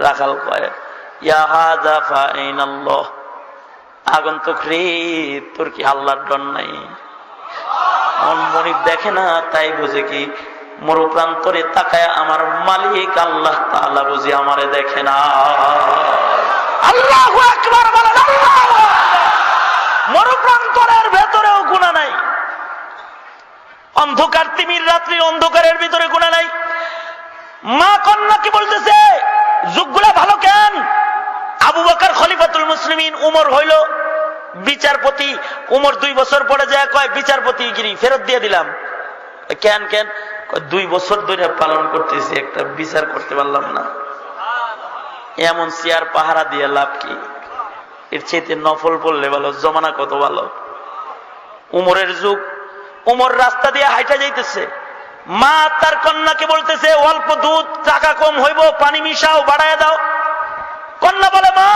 রাখাল কয়, ইয়া হাযা ফাইনাল্লাহ, আগন্তুক রে তোর কি আল্লাহর ডর নাই? মনিব দেখে না, তাই বুঝে কি মরু প্রান্তরে তাকায় আমার মালিক আল্লাহ তাআলা বুঝি আমারে দেখে না। আল্লাহু আকবার বলেন। মরু প্রান্তরের ভেতরেও গুনাহ নাই, অন্ধকার তিমির রাত্রি অন্ধকারের ভিতরে গুনাহ নাই। মা কন্যা কি বলতেছে, যুগগুলা ভালো কেন? আবু বকর খলিফাতুল মুসলিমিন, উমর হইল বিচারপতি। উমর 2 বছর পরে যায় কয়, বিচারপতি গিরি ফেরত দিয়ে দিলাম। কেন কেন? 2 বছর ধরে পালন করতেছি, একটা বিচার করতে পারলাম না। এমন চেয়ার পাহারা দিয়ে লাভ কি? এর চেয়ে নফল বললে ভালো। জমানা কত ভালো, উমরের যুগ। উমর রাস্তা দিয়ে হাইটা যাইতেছে, মা তার কন্যাকে বলতেছে, অল্প দুধ, টাকা কম হইব, পানি মিশাও, বাড়ায় দাও। কন্যা বলে, মা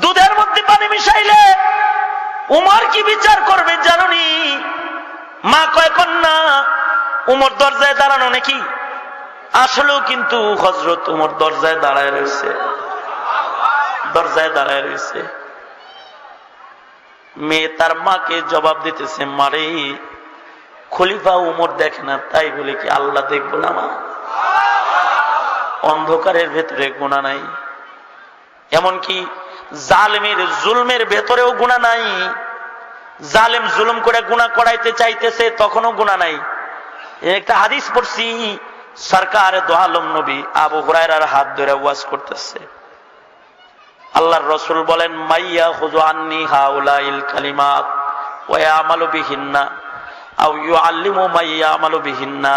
দুধের মধ্যে পানি মিশাইলে উমর কি বিচার করবে জানোনি? মা কয়, কন্যা উমর দরজায় দাঁড়ানো নাকি? আসলেও কিন্তু হযরত উমর দরজায় দাঁড়ায় রয়েছে, দরজায় দাঁড়ায় রয়েছে। মেয়ে তার মাকে জবাব দিতেছে, মারে খলিফা উমর দেখে না, তাই বলে কি আল্লাহ দেখবো না? মা অন্ধকারের ভেতরে গুনাহ নাই, এমনকি জালেমের জুলমের ভেতরেও গুনাহ নাই। জালেম জুলুম করে গুনাহ করাইতে চাইতেছে, তখনও গুনাহ নাই। একটা হাদিস পড়ছি, সরকার দো আলম নবী আবু হুরায়রার হাত ধরে ওয়াজ করতেছে। আল্লাহর রাসূল বলেন, মাইয়া খুযু আন্নি হাউলাইল কালিমাত ওয়া ইয়ামালু বিহিন্না আও ইউআল্লিমু মাইয়া আমালু বিহিন্না।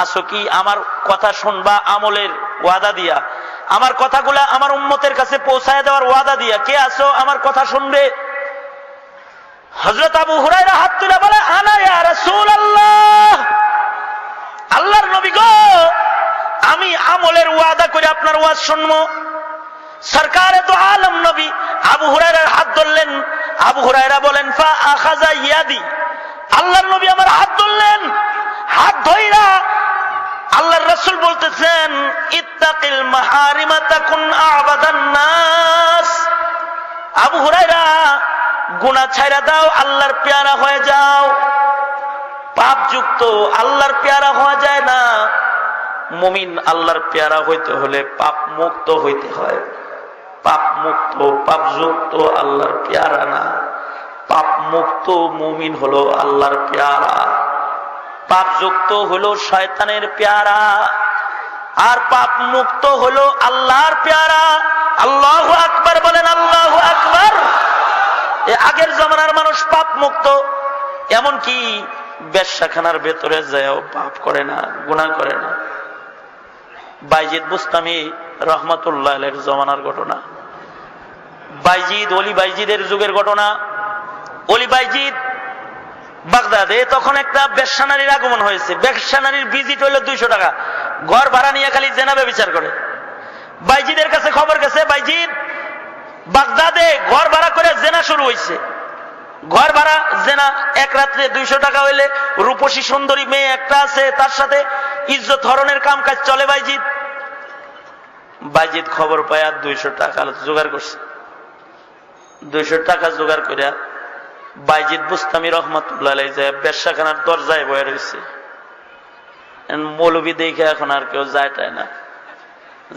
আসো কি আমার কথা শুনবা আমলের ওয়াদা দিয়া, আমার কথাগুলা আমার উম্মতের কাছে পৌঁছায় দেওয়ার ওয়াদা দিয়া? কে আসো আমার কথা শুনবে? হযরত আবু হুরায়রা হাত তুলে বলে, আনা ইয়া রাসূলুল্লাহ, আল্লাহর নবী গো, আমি আমলের ওয়াদা করে আপনার ওয়াজ শুনবো। সরকারে তো আলম নবী আবু হুরায়রার হাত ধরলেন। আবু হুরায়রা বলেন, ফা আখাযা ইয়াদি, আল্লাহর নবী আমার হাত ধরলেন। হাত ধইরা আল্লাহর রাসূল বলতেছেন, ইত্তাকিল মাহারিমা তাকুন আবাদান নাস। আবু হুরায়রা, গুনাহ ছাইরা দাও, আল্লাহর পেয়ারা হয়ে যাও। পাপ যুক্ত আল্লাহর পেয়ারা হওয়া যায় না। মুমিন আল্লাহর পেয়ারা হইতে হলে পাপ মুক্ত হইতে হয়। পাপ মুক্ত, পাপ যুক্ত আল্লাহর পেয়ারা না। পাপ মুক্ত মুমিন হলো আল্লাহর পেয়ারা, পাপ যুক্ত হলো শয়তানের পেয়ারা, আর পাপ মুক্ত হলো আল্লাহর পেয়ারা। আল্লাহু আকবার বলেন, আল্লাহু আকবার। আগের জমানার মানুষ পাপ মুক্ত, এমনকি বেশ্যাখানার ভেতরে যায়ও পাপ করে না, গুনাহ করে না। বাইজিদ বুস্তামি রহমাতুল্লাহ আলাইহির জমানার ঘটনা। বাইজিদ, অলি বাইজিদের যুগের ঘটনা। অলি বাইজিদ বাগদাদে তখন একটা বেশ্যানারীর আগমন হয়েছে। বেশ্যানারীর ভিজিট হইল 200 টাকা, ঘর ভাড়া নিয়ে খালি জেনা ব্যভিচার করে। বাইজিদের কাছে খবর গেছে, বাইজিদ বাগদাদে ঘর ভাড়া করে জেনা শুরু হয়েছে। ঘর ভাড়া জেনা, এক রাত্রে 200 টাকা হইলে রূপসী সুন্দরী মেয়ে একটা আছে, তার সাথে ইজ্জত হরণের কাম কাজ চলে। বাইজিদ খবর পায়, 200 টাকা জোগাড় করছে। 200 টাকা জোগাড় করে বাইজিদ বুস্তামি রহমাতুল্লাহ আলাইহি যায় বেশ্যাখানার দরজায় বয়ে রয়েছে। মৌলবী দেখে এখন আর কেউ যায় না।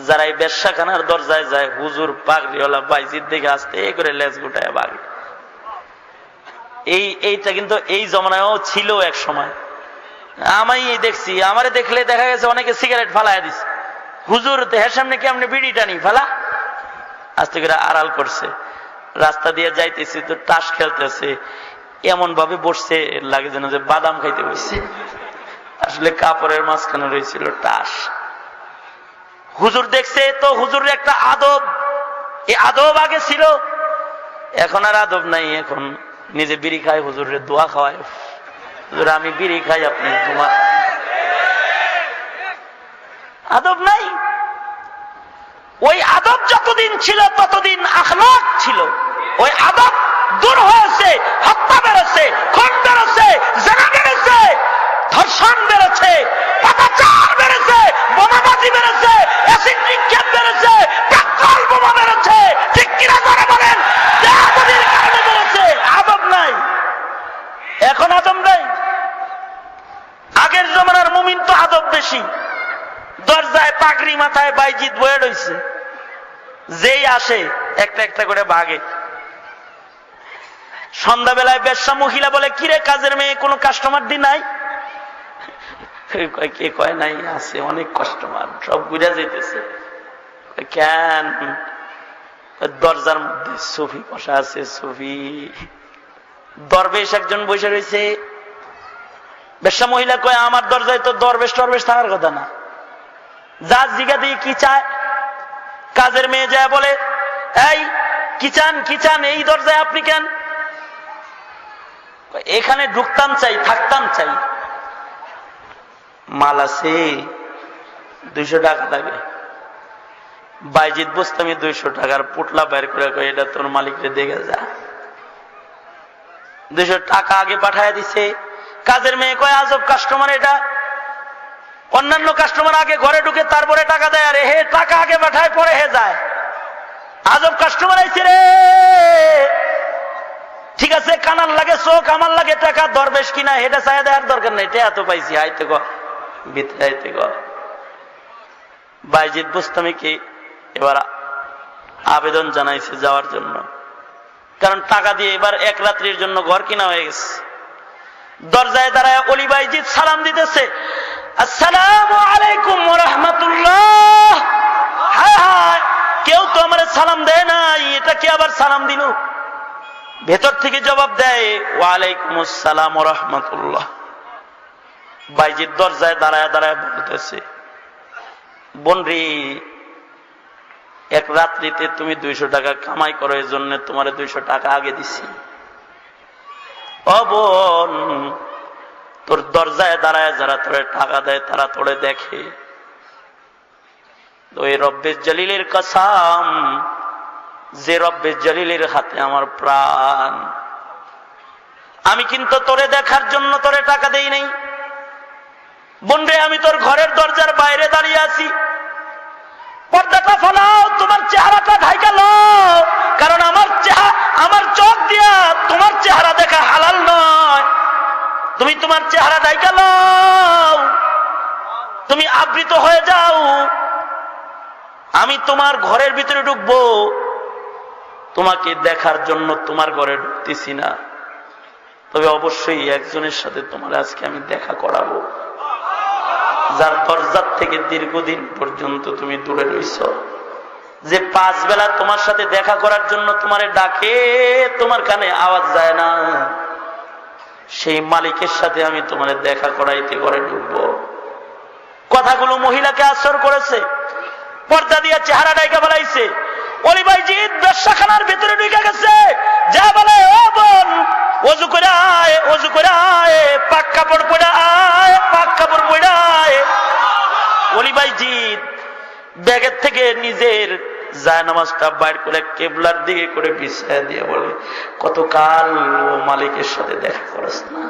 যারা এই বেশ্যাখানার দরজায় যায় হুজুর পাগড়িওয়ালা বাইজিদ দেখে আসতে করে লেজ গুটায় বাগে। এইটা কিন্তু এই জমানায়ও ছিল এক সময়। আমি দেখছি, আমারে দেখলে দেখা গেছে অনেকে সিগারেট ফালায় দিছে। হুজুর দেহের সামনে কি আপনি বিড়ি টানি ফালা, আস্তে করে আড়াল করছে। রাস্তা দিয়ে যাইতেছি তো তাস খেলতেছে, এমন ভাবে বসছে লাগে যেন যে বাদাম খাইতে বসছে। আসলে কাপড়ের মাঝখানে রয়েছিল তাস। হুজুর দেখছে তো হুজুরের একটা আদব, এই আদব আগে ছিল, এখন আর আদব নাই। এখন নিজে বিড়ি খায়, হুজুরের দোয়া খাওয়ায়, হুজুর আমি বিড়ি খাই আপনি তোমার আদব নাই। ওই আদব যতদিন ছিল ততদিন আখলাক ছিল। ওই আদব দূর হয়েছে, হত্যা বেড়েছে, খুন বেড়েছে, জেনা বেড়েছে, ধর্ষণ বেড়েছে, পাপাচার বেড়েছে, বোমাবাজি বেড়েছে, অ্যাসিড নিক্ষেপ বেড়েছে, পেট্রোল বোমা বেড়েছে। ঠিক কিনা করে বলেন? দেহাবধির কারণে বেড়েছে, আদব নাই। এখন আদব নাই। আগের জমানার মুমিন তো আদব বেশি। দরজায় পাগড়ি মাথায় বাইজিদ বয়ে রয়েছে, যেই আসে একটা একটা করে ভাগে। সন্ধ্যাবেলায় বেশ্যা মহিলা বলে, কিরে কাজের মেয়ে, কোনো কাস্টমার দি নাই? কে কয় নাই, আছে অনেক কাস্টমার, সব ঘুরে যেতেছে। কেন? দরজার মধ্যে সুফি বসা আছে। সুফি দরবেশ একজন বসে রয়েছে। বেশ্যা মহিলা কয়, আমার দরজায় তো দরবেশ টরবেশ থাকার কথা না, যা জিগা দিয়ে কি চায়? কাজের মেয়ে যায় বলে, এই কি চান, কি চান? এই দরজায় আপনি কেন? এখানে ঢুকতাম চাই, থাকতাম চাই। মাল আছে 200 টাকা লাগে। বাইজিদ বুস্তামি 200 টাকার পুটলা বের করে কয়, এটা তোর মালিকরে দেখে যা। 200 টাকা আগে পাঠায় দিছে। কাজের মেয়ে কয়, আজব কাস্টমার এটা, অন্যান্য কাস্টমার আগে ঘরে ঢুকে তারপরে টাকা দেয়, আরে হে টাকা আগে পাঠায় পরে হে যায়। আজব কাস্টমার আইছে রে। ঠিক আছে, কানার লাগে চোখ, আমার লাগে টাকা, দরবেশ কিনা হেটা চাই দেওয়ার দরকার নেই, এটা এত পাইছি, আইতে গ ভিতরে আইতে গ। বাইজিদ বুস্তামি কি এবার আবেদন জানাইছে যাওয়ার জন্য, কারণ টাকা দিয়ে এবার এক রাত্রির জন্য ঘর কিনা হয়ে গেছে। দরজায় দাঁড়ায় অলি বাইজিদ সালাম দিতেছে, আসসালামু আলাইকুম ওয়া রাহমাতুল্লাহ। হায় হায়, কেউ তো আমার সালাম দেয় নাই, এটা কি আবার সালাম দিল? ভেতর থেকে জবাব দেয়, ওয়া আলাইকুম আসসালাম ওয়া রাহমাতুল্লাহ। বাইজিদ দরজায় দাঁড়ায় দাঁড়ায় বলতেছে, বোনরি, এক রাত্রিতে তুমি 200 টাকা কামাই করো, এই জন্য তোমার 200 টাকা আগে দিছি। ও বোন, তোর দরজায় দাঁড়ায় যারা তোরে টাকা দেয় তারা তোরে দেখে। ওই রব্বে জলিলের কসম, যে রব্বে জলিলের হাতে আমার প্রাণ, আমি কিন্তু তোরে দেখার জন্য তোরে টাকা দেই নাই। বোনরে, আমি তোর ঘরের দরজার বাইরে দাঁড়িয়ে আছি, পর্দাটা ফলাও, তোমার চেহারাটা ঢাকা লও, কারণ আমার চোখ দিয়া তোমার চেহারা দেখা হালাল নয়। তুমি তোমার চেহারা ঢাকা লও, তুমি আবৃত হয়ে যাও। আমি তোমার ঘরের ভিতরে ঢুকবো, তোমাকে দেখার জন্য তোমার ঘরে ঢুকতেছি না, তবে অবশ্যই একজনের সাথে তোমার আজকে আমি দেখা করাবো, যার দরজার থেকে দীর্ঘদিন পর্যন্ত তুমি দূরে রইছ, যে 5 বেলা তোমার সাথে দেখা করার জন্য তোমারে ডাকে, তোমার কানে আওয়াজ যায় না, সেই মালিকের সাথে আমি তোমারে দেখা করাইতে ঘরে ঢুকবো। কথাগুলো মহিলাকে আসর করেছে, পর্দা দিয়ে চেহারা ডাইকা বলাইছে। অলি বাইজিদ বেশ্যাখানার ভিতরে ঢুকে গেছে, যা বলে, ও বোন, ওযু করে আয়, ওযু করে আয়, পাক কাপড় পরে আয়, পাক কাপড় পরে আয়। অলি বাইজিদ ব্যাগের থেকে নিজের জায়নামাজটা বাইর করে কেবলার দিকে করে বিছায়া দিয়ে বলে, কতকাল ও মালিকের সাথে দেখা করেছ না,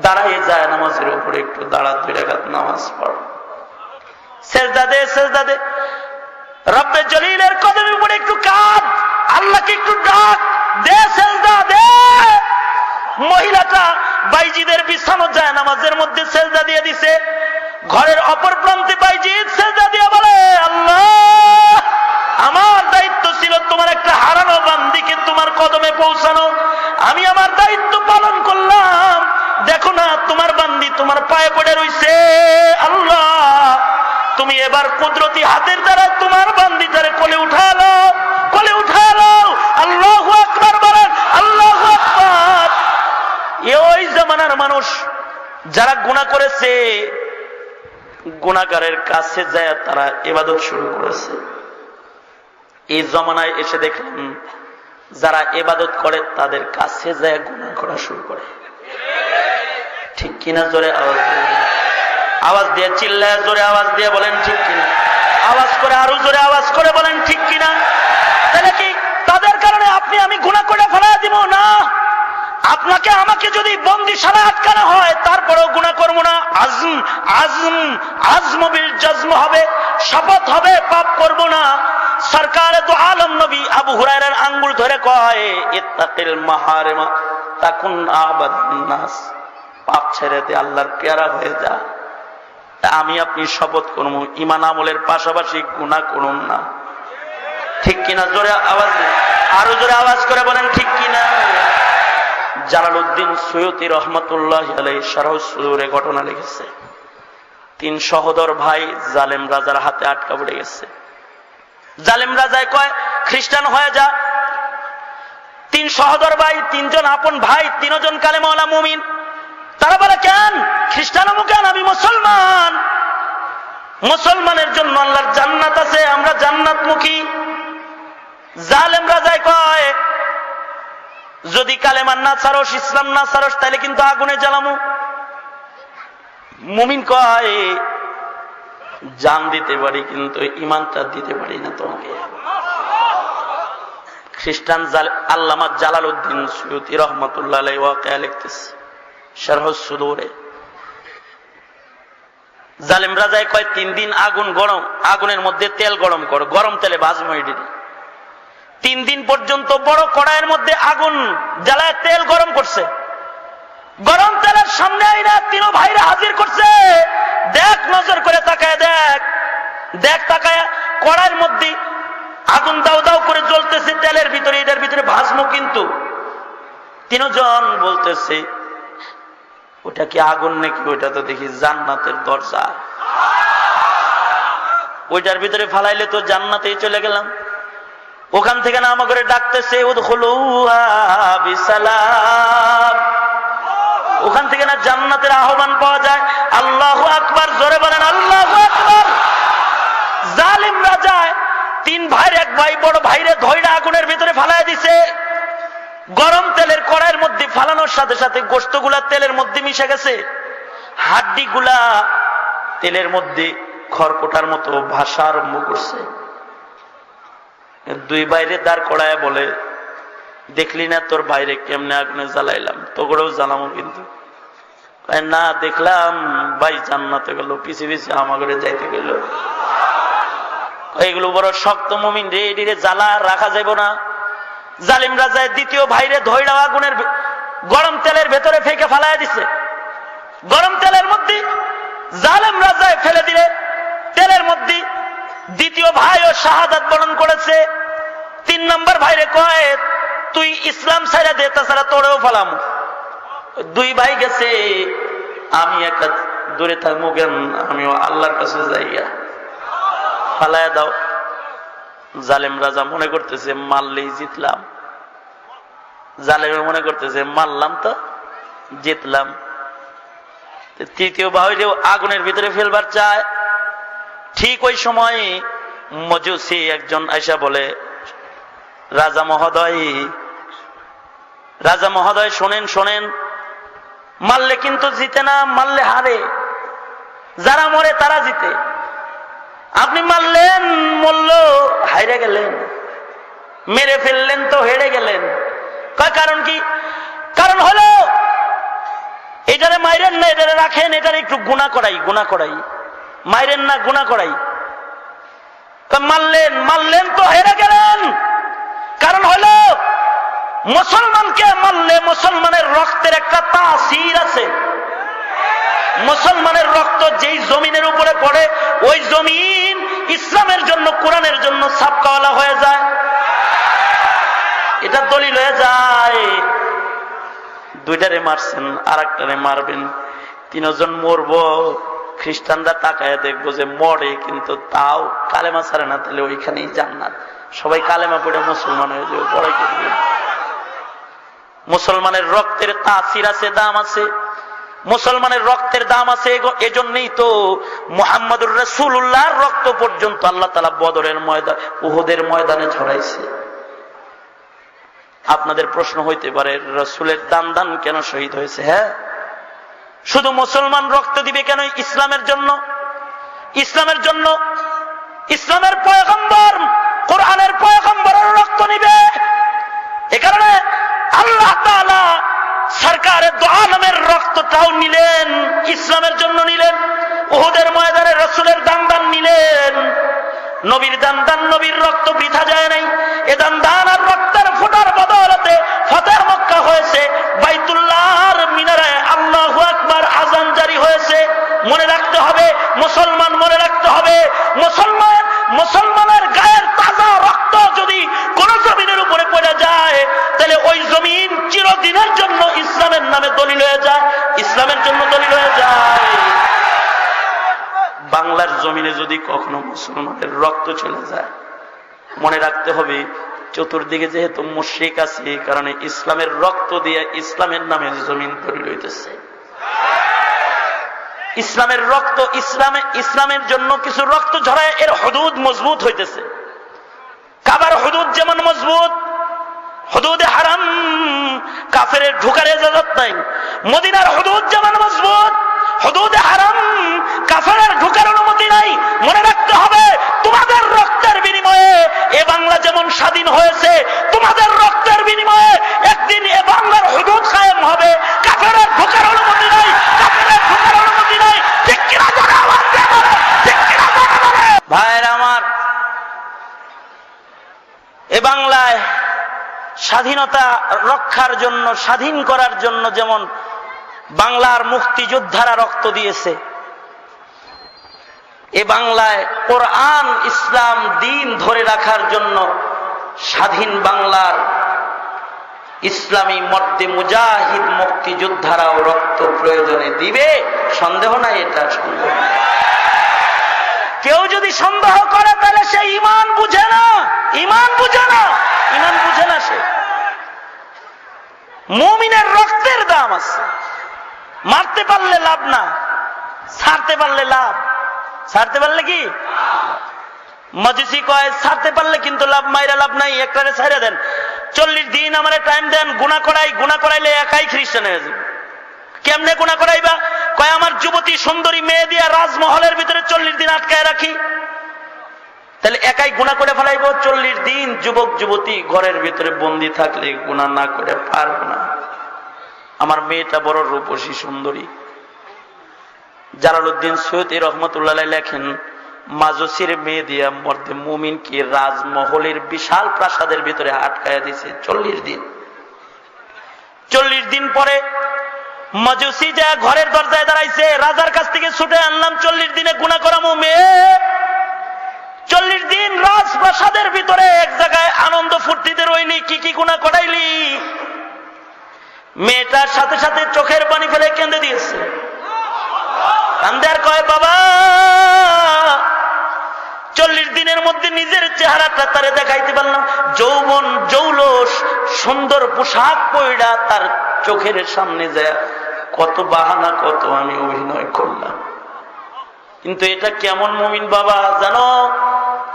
দাঁড়ায় জায়নামাজের উপরে একটু দাঁড়া, 2 রাকাত নামাজ পড়, সেজদা দে, সেজদা দে। রব্বে জলিলের কদমের উপরে একটু কাঁদ, আল্লাহকে একটু ডাক দে, সেজদা দে। মহিলাটা বাইজিদের বিছানো যায় নামাজের মধ্যে সেজদা দিয়ে দিছে। ঘরের অপর প্রান্তে বাইজিদ সেজদা দিয়ে বলে, আল্লাহ, আমার দায়িত্ব ছিল তোমার একটা হারানো বান্দিকে তোমার কদমে পৌঁছানো, আমি আমার দায়িত্ব পালন করলাম। দেখো না তোমার বান্দি তোমার পায়ে পড়ে রইছে। আল্লাহ, তুমি এবার কুদরতি হাতের দ্বারা তোমার বান্দিটারে কোলে উঠালো, কোলে উঠালো। আল্লাহু আকবার বলেন, আল্লাহু আকবার। ওই জামানার মানুষ যারা গুনাহ করেছে, গুনাহগারের কাছে যায় তারা ইবাদত শুরু করেছে। এই জমানায় এসে দেখলাম যারা ইবাদত করে তাদের কাছে যায় গুনাহ করা শুরু করে। ঠিক কিনা? জোরে আওয়াজ দিয়ে চিল্লায় জোরে আওয়াজ দিয়ে বলেন ঠিক কিনা? আওয়াজ করে আরো জোরে আওয়াজ করে বলেন ঠিক কিনা? তাহলে কি তাদের কারণে আপনি আমি গুনাহ করে ফেলা দিব না? আপনাকে আমাকে যদি বন্দিশালায় আটকানো হয় তারপরেও গুনাহ করব না। আজম বিল জাজম হবে, শপথ হবে, পাপ করব না। সরকার দু আলম নবী আবু হুরায়রার আঙ্গুল ধরে কয়, ইত্তাকিল মাহারিমা তাকুন আবাদান নাস, পাপ ছেড়ে দে, আল্লাহর পেয়ারা হয়ে যা। আমি আপনি শপথ করব ঈমান আমলের পাশাপাশি গুনাহ করুন না। ঠিক কিনা? জোরে আওয়াজ, আরো জোরে আওয়াজ করে বলেন ঠিক কিনা? জালালউদ্দিন সুয়ুতী রহমাতুল্লাহ আলাইহি শারহ সুদূরে ঘটনা লিখেছে, 3 সহোদর ভাই জালেম রাজার হাতে আটকা পড়ে গেছে। জালেম রাজায় কয়, খ্রিস্টান হয়ে যা। 3 সহোদর ভাই, 3 জন আপন ভাই, 3 জন কালেমাওয়ালা মুমিন। তারা বলে, কেন খ্রিস্টান হবো কেন? আমি মুসলমান, মুসলমানের জন্য আল্লাহর জান্নাত আছে, আমরা জান্নাতমুখী। জালেম রাজায় কয়, যদি কালেমা না ছাড়স, ইসলাম না ছাড়স, তাহলে কিন্তু আগুনে জ্বালামু। মুমিন কয়, জান দিতে পারি কিন্তু ঈমানটা দিতে পারি না তোমাকে। খ্রিস্টান আল্লামা জালালউদ্দিন সুয়ুতী রহমাতুল্লাহ আলাইহি ওয়াকিয়া লিখতেছে শারহ সুদূরে, জালেম রাজায় কয় 3 দিন আগুন গরম, আগুনের মধ্যে তেল গরম করো, গরম তেলে ভাজমো এটি। 3 দিন পর্যন্ত বড় কড়াইয়ের মধ্যে আগুন জ্বালায় তেল গরম করছে। গরম তেলের সামনে আইনা 3 ভাইরা হাজির করছে। দেখ, নজর করে তাকায় দেখ, দেখ তাকায়, কড়াইয়ের মধ্যে আগুন দাও দাও করে জ্বলতেছে তেলের ভিতরে, এটার ভিতরে ভাজমো। কিন্তু 3 জন বলতেছে, ওটা কি আগুন নাকি? ওইটা তো দেখি জান্নাতের দরজা, ওইটার ভিতরে ফালাইলে তো জান্নাতেই চলে গেলাম। ওখান থেকে নামা করে ডাকতেছে, উদখুলুহা বিসালাম। ওখান থেকে না জান্নাতের আহ্বান পাওয়া যায়। আল্লাহু আকবার, জোরে বলেন আল্লাহু আকবার। জালিম রাজা 3 ভাইয়ের 1 ভাই বড় ভাইরে ধইরা আগুনের ভিতরে ফালায় দিছে। গরম তেলের কড়াইয়ের মধ্যে ফালানোর সাথে সাথে গোশতগুলা তেলের মধ্যে মিশে গেছে, হাড্ডিগুলা তেলের মধ্যে খড়কোটার মতো ভাসা আরম্ভ করছে। 2 ভাইরে দাঁড় করায় বলে, দেখলি না তোর ভাইরে কেমনে আগুনে জ্বালাইলাম, তোকেও জ্বালামো। কিন্তু না, দেখলাম ভাই জান্নাতে গেল, পিছে পিছে আমাকে যাইতে গেল। এগুলো বড় শক্ত মুমিন রে, এটিরে জ্বালা রাখা যাইব না। জালিম রাজায় 2য় ভাইরে ধইরা আগুনের গরম তেলের ভেতরে ফেকে ফালায় দিছে। গরম তেলের মধ্যে জালিম রাজায় ফেলে দিলে তেলের মধ্যে 2য় ভাইও শাহাদাত বরণ করেছে। 3 নম্বর ভাইরে কয়, তুই ইসলাম ছাইরা দে, তাছাড়া তোরেও ফালাম। 2 ভাই গেছে, আমি একা দূরে থাকবো কেন, আমিও আল্লাহর কাছে যাইয়া ফালায়া দাও। জালেম রাজা মনে করতেছে মারলেই জিতলাম, জালেম মনে করতেছে মারলাম তো জিতলাম। 3য় ভাইরে আগুনের ভিতরে ফেলবার চায়। ঠিক ওই সময় মজুসি একজন আইসা বলে, রাজা মহোদয় শোনেন শোনেন, মারলে কিন্তু জিতে না, মারলে হারে। যারা মরে তারা জিতে। আপনি মারলেন, মরল, হাইরে গেলেন। মেরে ফেললেন তো হেরে গেলেন। কারণ কি? কারণ হলো এটারে মাইরেন না, এটারে রাখেন, এটারে একটু গুনাহ করাই, মাইরেন না, গুনাহ করাই। মারলেন তো হেরে গেলেন। কারণ হলো মুসলমানকে মারলে মুসলমানের রক্তের একটা তাসির আছে। মুসলমানের রক্ত যেই জমিনের উপরে পড়ে ওই জমিন ইসলামের জন্য, কোরআনের জন্য সাবকাওয়ালা হয়ে যায়। এটা দলিল হয়ে যায়। দুইটারে মারছেন, আর একটারে মারবেন, তিনজন মরবো। খ্রিস্টানরা তাকায় দেখবো যে মরে, কিন্তু তাও কালেমা ছাড়ে না, তাহলে ওইখানেই জান্নাত। সবাই কালেমা পড়ে মুসলমান হয়ে যাবে, পরে করবে। মুসলমানের রক্তের তাসির আছে, দাম আছে। মুসলমানের রক্তের দাম আছে। এজন্যই তো মুহাম্মদুর রাসূলুল্লাহর রক্ত পর্যন্ত আল্লাহ তাআলা বদরের ময়দান, উহুদের ময়দানে ঝরাইছে। আপনাদের প্রশ্ন হইতে পারে, রাসূলের দান কেন শহীদ হয়েছে? হ্যাঁ, শুধু মুসলমান রক্ত দিবে কেন? ইসলামের জন্য। ইসলামের জন্য ইসলামের পয়গম্বর, কোরআনের পয়গম্বরের রক্ত নিবে। এ কারণে আল্লাহ তাআলা সরকারে দু আলমের রক্তটাও নিলেন, ইসলামের জন্য নিলেন। উহুদের ময়দানে রাসূলের দান নিলেন। নবীর দান, নবীর রক্ত বৃথা যায় নাই। এ দান আর রক্তের ফোঁটার বদৌলতে ফতেহ মক্কা হয়েছে। বাইতুল্লাহর মিনারায় আল্লাহু আকবার আযান জারি হয়েছে। মনে রাখতে হবে মুসলমান, মনে রাখতে হবে মুসলমানের গায়ের তাজা রক্ত যদি কোন জমিনের উপরে পড়ে যায়, তাহলে ওই জমিন চিরদিনের জন্য ইসলামের নামে দলিল হয়ে যায়, ইসলামের জন্য দলিল হয়ে যায়। বাংলার জমিনে যদি কখনো মুসলমানের রক্ত চলে যায়, মনে রাখতে হবে চতুর্দিকে যেহেতু মুশরিক আছে, এই কারণে ইসলামের রক্ত দিয়ে ইসলামের নামে জমিন দলিল হইতেছে। ইসলামের রক্ত, ইসলামের জন্য কিছু রক্ত ঝরায়, এর হুদুদ মজবুত হইতেছে। কাবার হুদুদ যেমন মজবুত, হুদুদে হারাম কাফেরের ঢোকার ইজাজত নাই। মদিনার হুদুদ যেমন মজবুত, হুদুদে হারাম কাফেরের ঢোকার অনুমতি নাই। মনে রাখতে হবে তোমাদের রক্তের বিনিময়ে এ বাংলা যেমন স্বাধীন হয়েছে, তোমাদের রক্তের বিনিময়ে একদিন এ বাংলার হুদুদ কায়েম হবে। কাফেরের ঢোকার অনুমতি নাই, কাফেরের ঢোকার অনুমতি নাই। ঠিক কিনা জোরে আওয়াজ দিয়ে বলো, ঠিক কিনা জোরে বলো। ভাইরা আমার, এ বাংলায় স্বাধীনতা রক্ষার জন্য, স্বাধীন করার জন্য যেমন বাংলার মুক্তিযোদ্ধারা রক্ত দিয়েছে, এ বাংলায় কোরআন, ইসলাম, দ্বীন ধরে রাখার জন্য স্বাধীন বাংলার ইসলামী মর্দে মুজাহিদ মুক্তিযোদ্ধারাও রক্ত প্রয়োজনে দিবে। সন্দেহ নাই, এটা সন্দেহ। কেউ যদি সন্দেহ করে তাহলে সে ঈমান বুঝে না, ঈমান বুঝে না, ঈমান বুঝে না। সে মুমিনের রক্তের দাম আছে। মারতে পারলে লাভ না, ছাড়তে পারলে লাভ। ছাড়তে পারলে কি মজুসি কয়, ছাড়তে পারলে কিন্তু লাভ, মাইরা লাভ নাই, একটারে ছাইরা দেন। 40 দিন আমারে টাইম দেন, গুনাহ করাইলে একাই খ্রিস্টান হয়ে যাবে। কেমনে গুনাহ করাইবা? কয় আমার যুবতী সুন্দরী মেয়ে দিয়া রাজমহলের ভিতরে 40 দিন আটকায় রাখি, তাহলে একাই গুনাহ করে ফেলাইব। 40 দিন যুবক যুবতী ঘরের ভিতরে বন্দী থাকলে গুনাহ না করে পারবে না। আমার মেয়েটা বড় রূপসী সুন্দরী। জালালউদ্দিন সৈয়দী রহমতুল্লাহ লেখেন, মাজুসির মেয়ে দিয়া মর্দে মুমিনকে রাজমহলের বিশাল প্রাসাদের ভিতরে আটকায়া দিছে 40 দিন। 40 দিন পরে মাজুসি যা ঘরের দরজায় দাঁড়াইছে, রাজার কাছ থেকে ছুটে আনলাম, 40 দিনে গুনাহ করামু মেয়ে। 40 দিন রাজপ্রাসাদের ভিতরে এক জায়গায় আনন্দ ফুর্তিতে রইলি, কি গুনাহ করাইলি? মেয়েটার সাথে সাথে চোখের পানি ফেলে কেঁদে দিয়েছে। কান্দে আর কয়, বাবা 40 দিনের মধ্যে নিজের চেহারাটা তারে দেখাইতে পারলাম, যৌবন জৌলস সুন্দর পোশাক পয়রা তার চোখের সামনে যায়, কত বাহানা, কত আমি অভিনয় করলাম। কিন্তু এটা কেমন মুমিন বাবা জানো?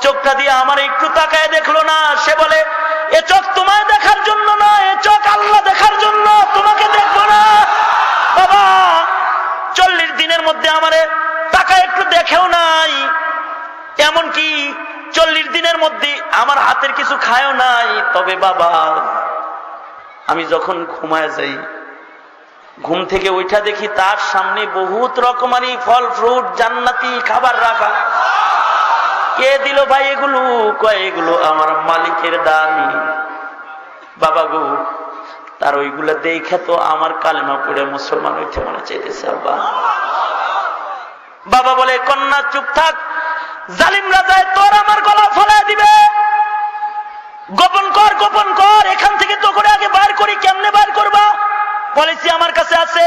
চোখটা দিয়ে আমার একটু তাকায় দেখলো না। সে বলে, এ চোখ তোমায় দেখার জন্য না, এ চোখ আল্লাহ দেখার জন্য, তোমাকে দেখবো না। বাবা 40 দিনের মধ্যে আমারে তাকায় একটু দেখেও নাই, এমনকি 40 দিনের মধ্যে আমার হাতের কিছু খায়ও নাই। তবে বাবা আমি যখন ঘুমায় যাই, ঘুম থেকে উঠা দেখি তার সামনে বহুত রকমারি ফল ফ্রুট জান্নাতি খাবার রাখা। কে দিল ভাই এগুলো? কয় এগুলো আমার মালিকের দান। বাবা গো, তার ওইগুলা দেখে তো আমার কালেমা পড়ে মুসলমান হইতে মনে চাইতেছে। আব্বা বাবা বলে, কন্যা চুপ থাক, জালিমরা যায় তোর আমার গলা ফলায় দিবে। গোপন কর, গোপন কর, এখান থেকে তো করে আগে বার করি। কেমনে বার করবা? পলিসি আমার কাছে আছে।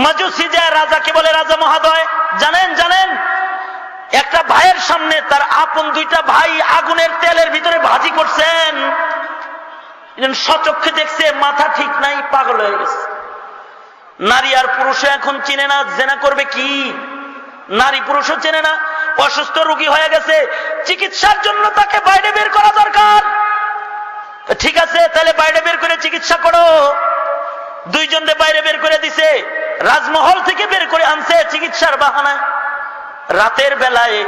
মাজুসি যায় রাজাকে বলে, রাজা মহাদয় জানেন জানেন, একটা ভাইয়ের সামনে তার আপন দুইটা ভাই আগুনের তেলের ভিতরে ভাজি করছেন। সচক্ষে দেখছে, মাথা ঠিক নাই, পাগল হয়ে গেছে। নারী আর পুরুষে এখন চিনে না, জেনা করবে কি? নারী পুরুষও চেনে না। অসুস্থ রোগী হয়ে গেছে, চিকিৎসার জন্য তাকে বাইরে বের করা দরকার। ঠিক আছে, তাহলে বাইরে বের করে চিকিৎসা করো। দুইজনকে বাইরে বের করে দিছে, রাজমহল থেকে বের করে আনছে চিকিৎসার বাহানায়। রাতের বেলায়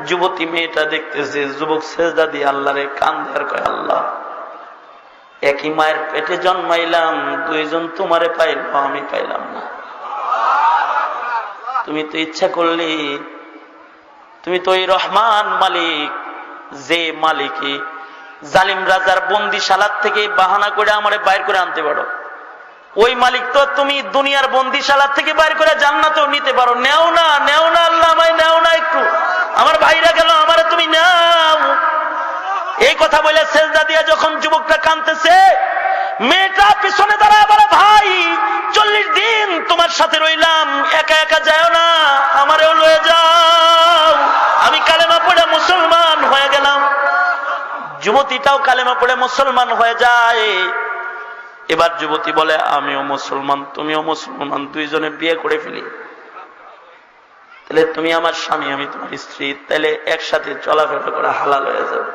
যুবতী মেয়েটা দেখতেছে, যুবক সেজদা দিয়ে আল্লাহরে কান্দে আর কয়, আল্লাহ একই মায়ের পেটে জন্মাইলাম, দুইজন তোমারে পাইল, আমি পাইলাম না। তুমি তো ইচ্ছা করলে, তুমি তো ওই রহমান মালিক, যে মালিকই জালিম রাজার বন্দিশালার থেকে বাহানা করে আমারে বাইর করে আনতে পারো, ওই মালিক তো তুমি দুনিয়ার বন্দিশালার থেকে বাইর করে জান্নাতেও নিতে পারো। নেও না, নেও না আল্লাহ, আমায় নেও না একটু, আমার ভাইরা গেল, আমারে তুমি নাও। এই কথা বলে সেজদা দিয়ে যখন যুবকটা কাঁদতেছে, মেয়েটা পিছনে দাঁড়ায় বলে, ভাই 40 দিন তোমার সাথে রইলাম, একা একা যাও না, আমারেও লয়ে যাও। আমি কালেমা পড়ে মুসলমান হয়ে গেলাম। যুবতীটাও কালেমা পড়ে মুসলমান হয়ে যায়। এবার যুবতী বলে, আমিও মুসলমান, তুমিও মুসলমান, দুইজনে বিয়ে করে ফেলি। তাহলে তুমি আমার স্বামী, আমি তোমার স্ত্রী, তাহলে একসাথে চলাফেরা করা হালাল হয়ে যাবে।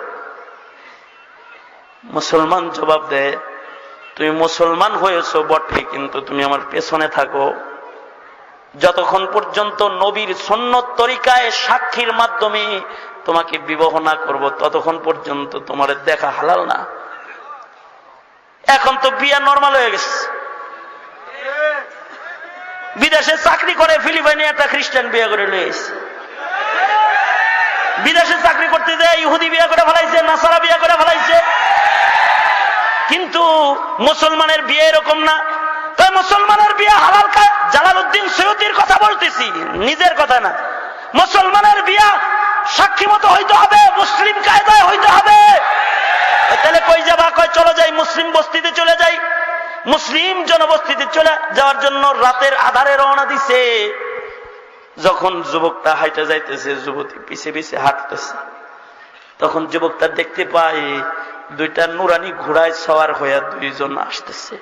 মুসলমান জবাব দেয়, তুমি মুসলমান হয়েছো বটে, কিন্তু তুমি আমার পেছনে থাকো। যতক্ষণ পর্যন্ত নবীর সুন্নত তরিকায় সাক্ষীর মাধ্যমে তোমাকে বিবাহ না করব, ততক্ষণ পর্যন্ত তোমার দেখা হালাল না। এখন তো বিয়া নরমাল হয়ে গেছে। বিদেশে চাকরি করে ফিলিপাইনে একটা খ্রিস্টান বিয়ে করে লয়েছে। বিদেশে চাকরি করতে যায় ইহুদি বিয়ে করে ফেলাইছে, নাসারা বিয়ে করে ফেলাইছে। কিন্তু মুসলমানের বিয়ে এরকম না। তাই মুসলমানের বিয়ে হালাল। জালালউদ্দিন সৈয়দীর কথা বলতেছি, নিজের কথা না। মুসলমানের বিয়া সাক্ষী মতো হইতে হবে, মুসলিম কায়দায় হইতে হবে। তাহলে কই যাবা? কয় চলে যাই, মুসলিম বস্তিতে চলে যাই। মুসলিম জনবস্তিতে চলে যাওয়ার জন্য রাতের আধারে রওনা দিছে। যখন যুবকটা হাইটে যাইতেছে, যুবতী পিছে পিছে হাঁটতেছে, তখন যুবকটা দেখতে পায় দুইটা নুরানি ঘোড়ায় সওয়ার হইয়া দুইজন আসতেছে।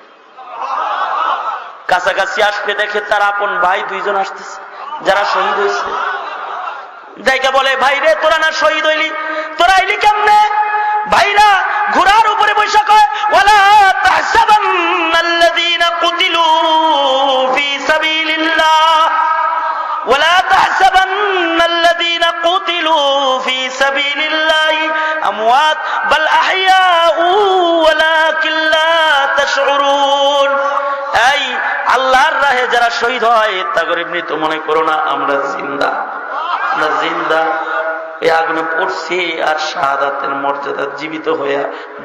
কাছাকাছি আসলে দেখে তার আপন ভাই দুইজন আসতেছে, যারা শহীদ হয়েছে। দেখে বলে, ভাই রে, তোরা না শহীদ হইলি, তোরা আইলি কেমনে? ভাইরা ঘোড়ার উপরে বৈশা কয়, ওয়ালা তাহসাবান্নাল্লাযীনা কুতিলু ফী সাবিলিল্লাহ, ওয়ালা তাহসাবান্নাল্লাযীনা কুতিলু ফী সাবিলিল্লাহি আমওয়াত বাল আহইয়াউ ওয়ালাকিন লা তাশউরুন। এই আল্লাহর রাহে যারা শহীদ হয়, তাগরে মৃত মনে করো না, আমরা জিন্দা, আমরা জিন্দা। এই আগুনে পড়ছি আর শাহাদাতের মর্যাদা জীবিত হইয়া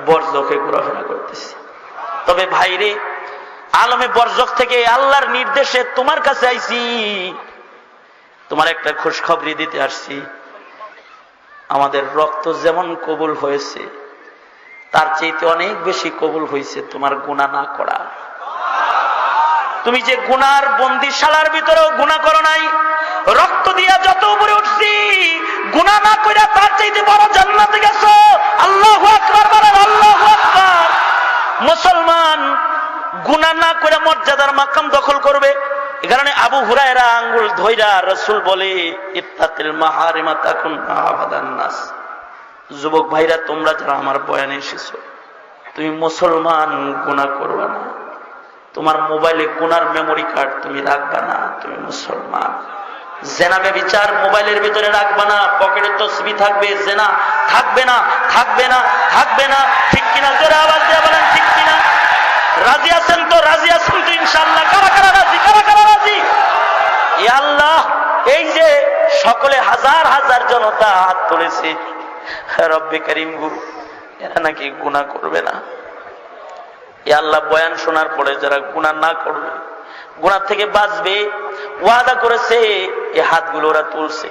বরজখে ঘোরাফেরা করতেছি। তবে ভাইরে, আলমে বরজখ থেকে আল্লাহর নির্দেশে তোমার কাছে আইছি, তোমার একটা খুশখবরি দিতে আসছি। আমাদের রক্ত যেমন কবুল হয়েছে, তার চাইতে অনেক বেশি কবুল হয়েছে তোমার গুনাহ না করা। তুমি যে গুনার বন্দিশালার ভিতরেও গুনাহ করো নাই, রক্ত দিয়া যত উপরে উঠছি, গুনাহ না কইরা তার চাইতে বড় জান্নাতে গেছো। আল্লাহু আকবার বলেন, আল্লাহু আকবার। মুসলমান গুনাহ না কইরা মর্যাদার মাকাম দখল করবে। এই কারণে আবু হুরায়রা আঙ্গুল ধইরা রাসূল বলে, ইত্তাকিল মাহারিমা তাকুন আবাদান নাস। যুবক ভাইরা, তোমরা যারা আমার বয়ানে এসেছো, তুমি মুসলমান, গুনাহ করবে না। তোমার মোবাইলে গুনার মেমোরি কার্ড তুমি রাখবা না, তুমি মুসলমান। জেনা ব্যভিচার মোবাইলের ভিতরে রাখবা না, পকেটে তসবিহ থাকবে, জেনা থাকবে না, থাকবে না, থাকবে না। ঠিক কিনা? জোরে আওয়াজ দিয়ে বলেন ঠিক কিনা। রাজি আছেন তো? রাজি আছেন তো ইনশাআল্লাহ? কারা কারা রাজি? কারা কারা রাজি? এ আল্লাহ, এই যে সকলে হাজার হাজার জনতা হাত তুলেছে, রব্বে কারীম গো এরা নাকি গুনাহ করবে না। এ আল্লাহ বয়ান শোনার পরে যারা গুনাহ না করবে, গুনাহ থেকে বাঁচবে ওয়াদা করেছে, এই হাতগুলো ওরা তুলছে,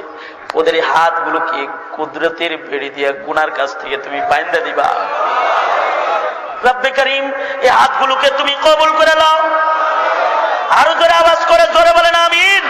ওদের এই হাতগুলোকে কুদরতের বেড়ি দিয়ে গুনার কাছ থেকে তুমি বাইন্ধা দিবা। রব্বে কারীম এই হাতগুলোকে তুমি কবুল করে নাও। আরো জোরে আওয়াজ করে জোরে বলেন আমিন।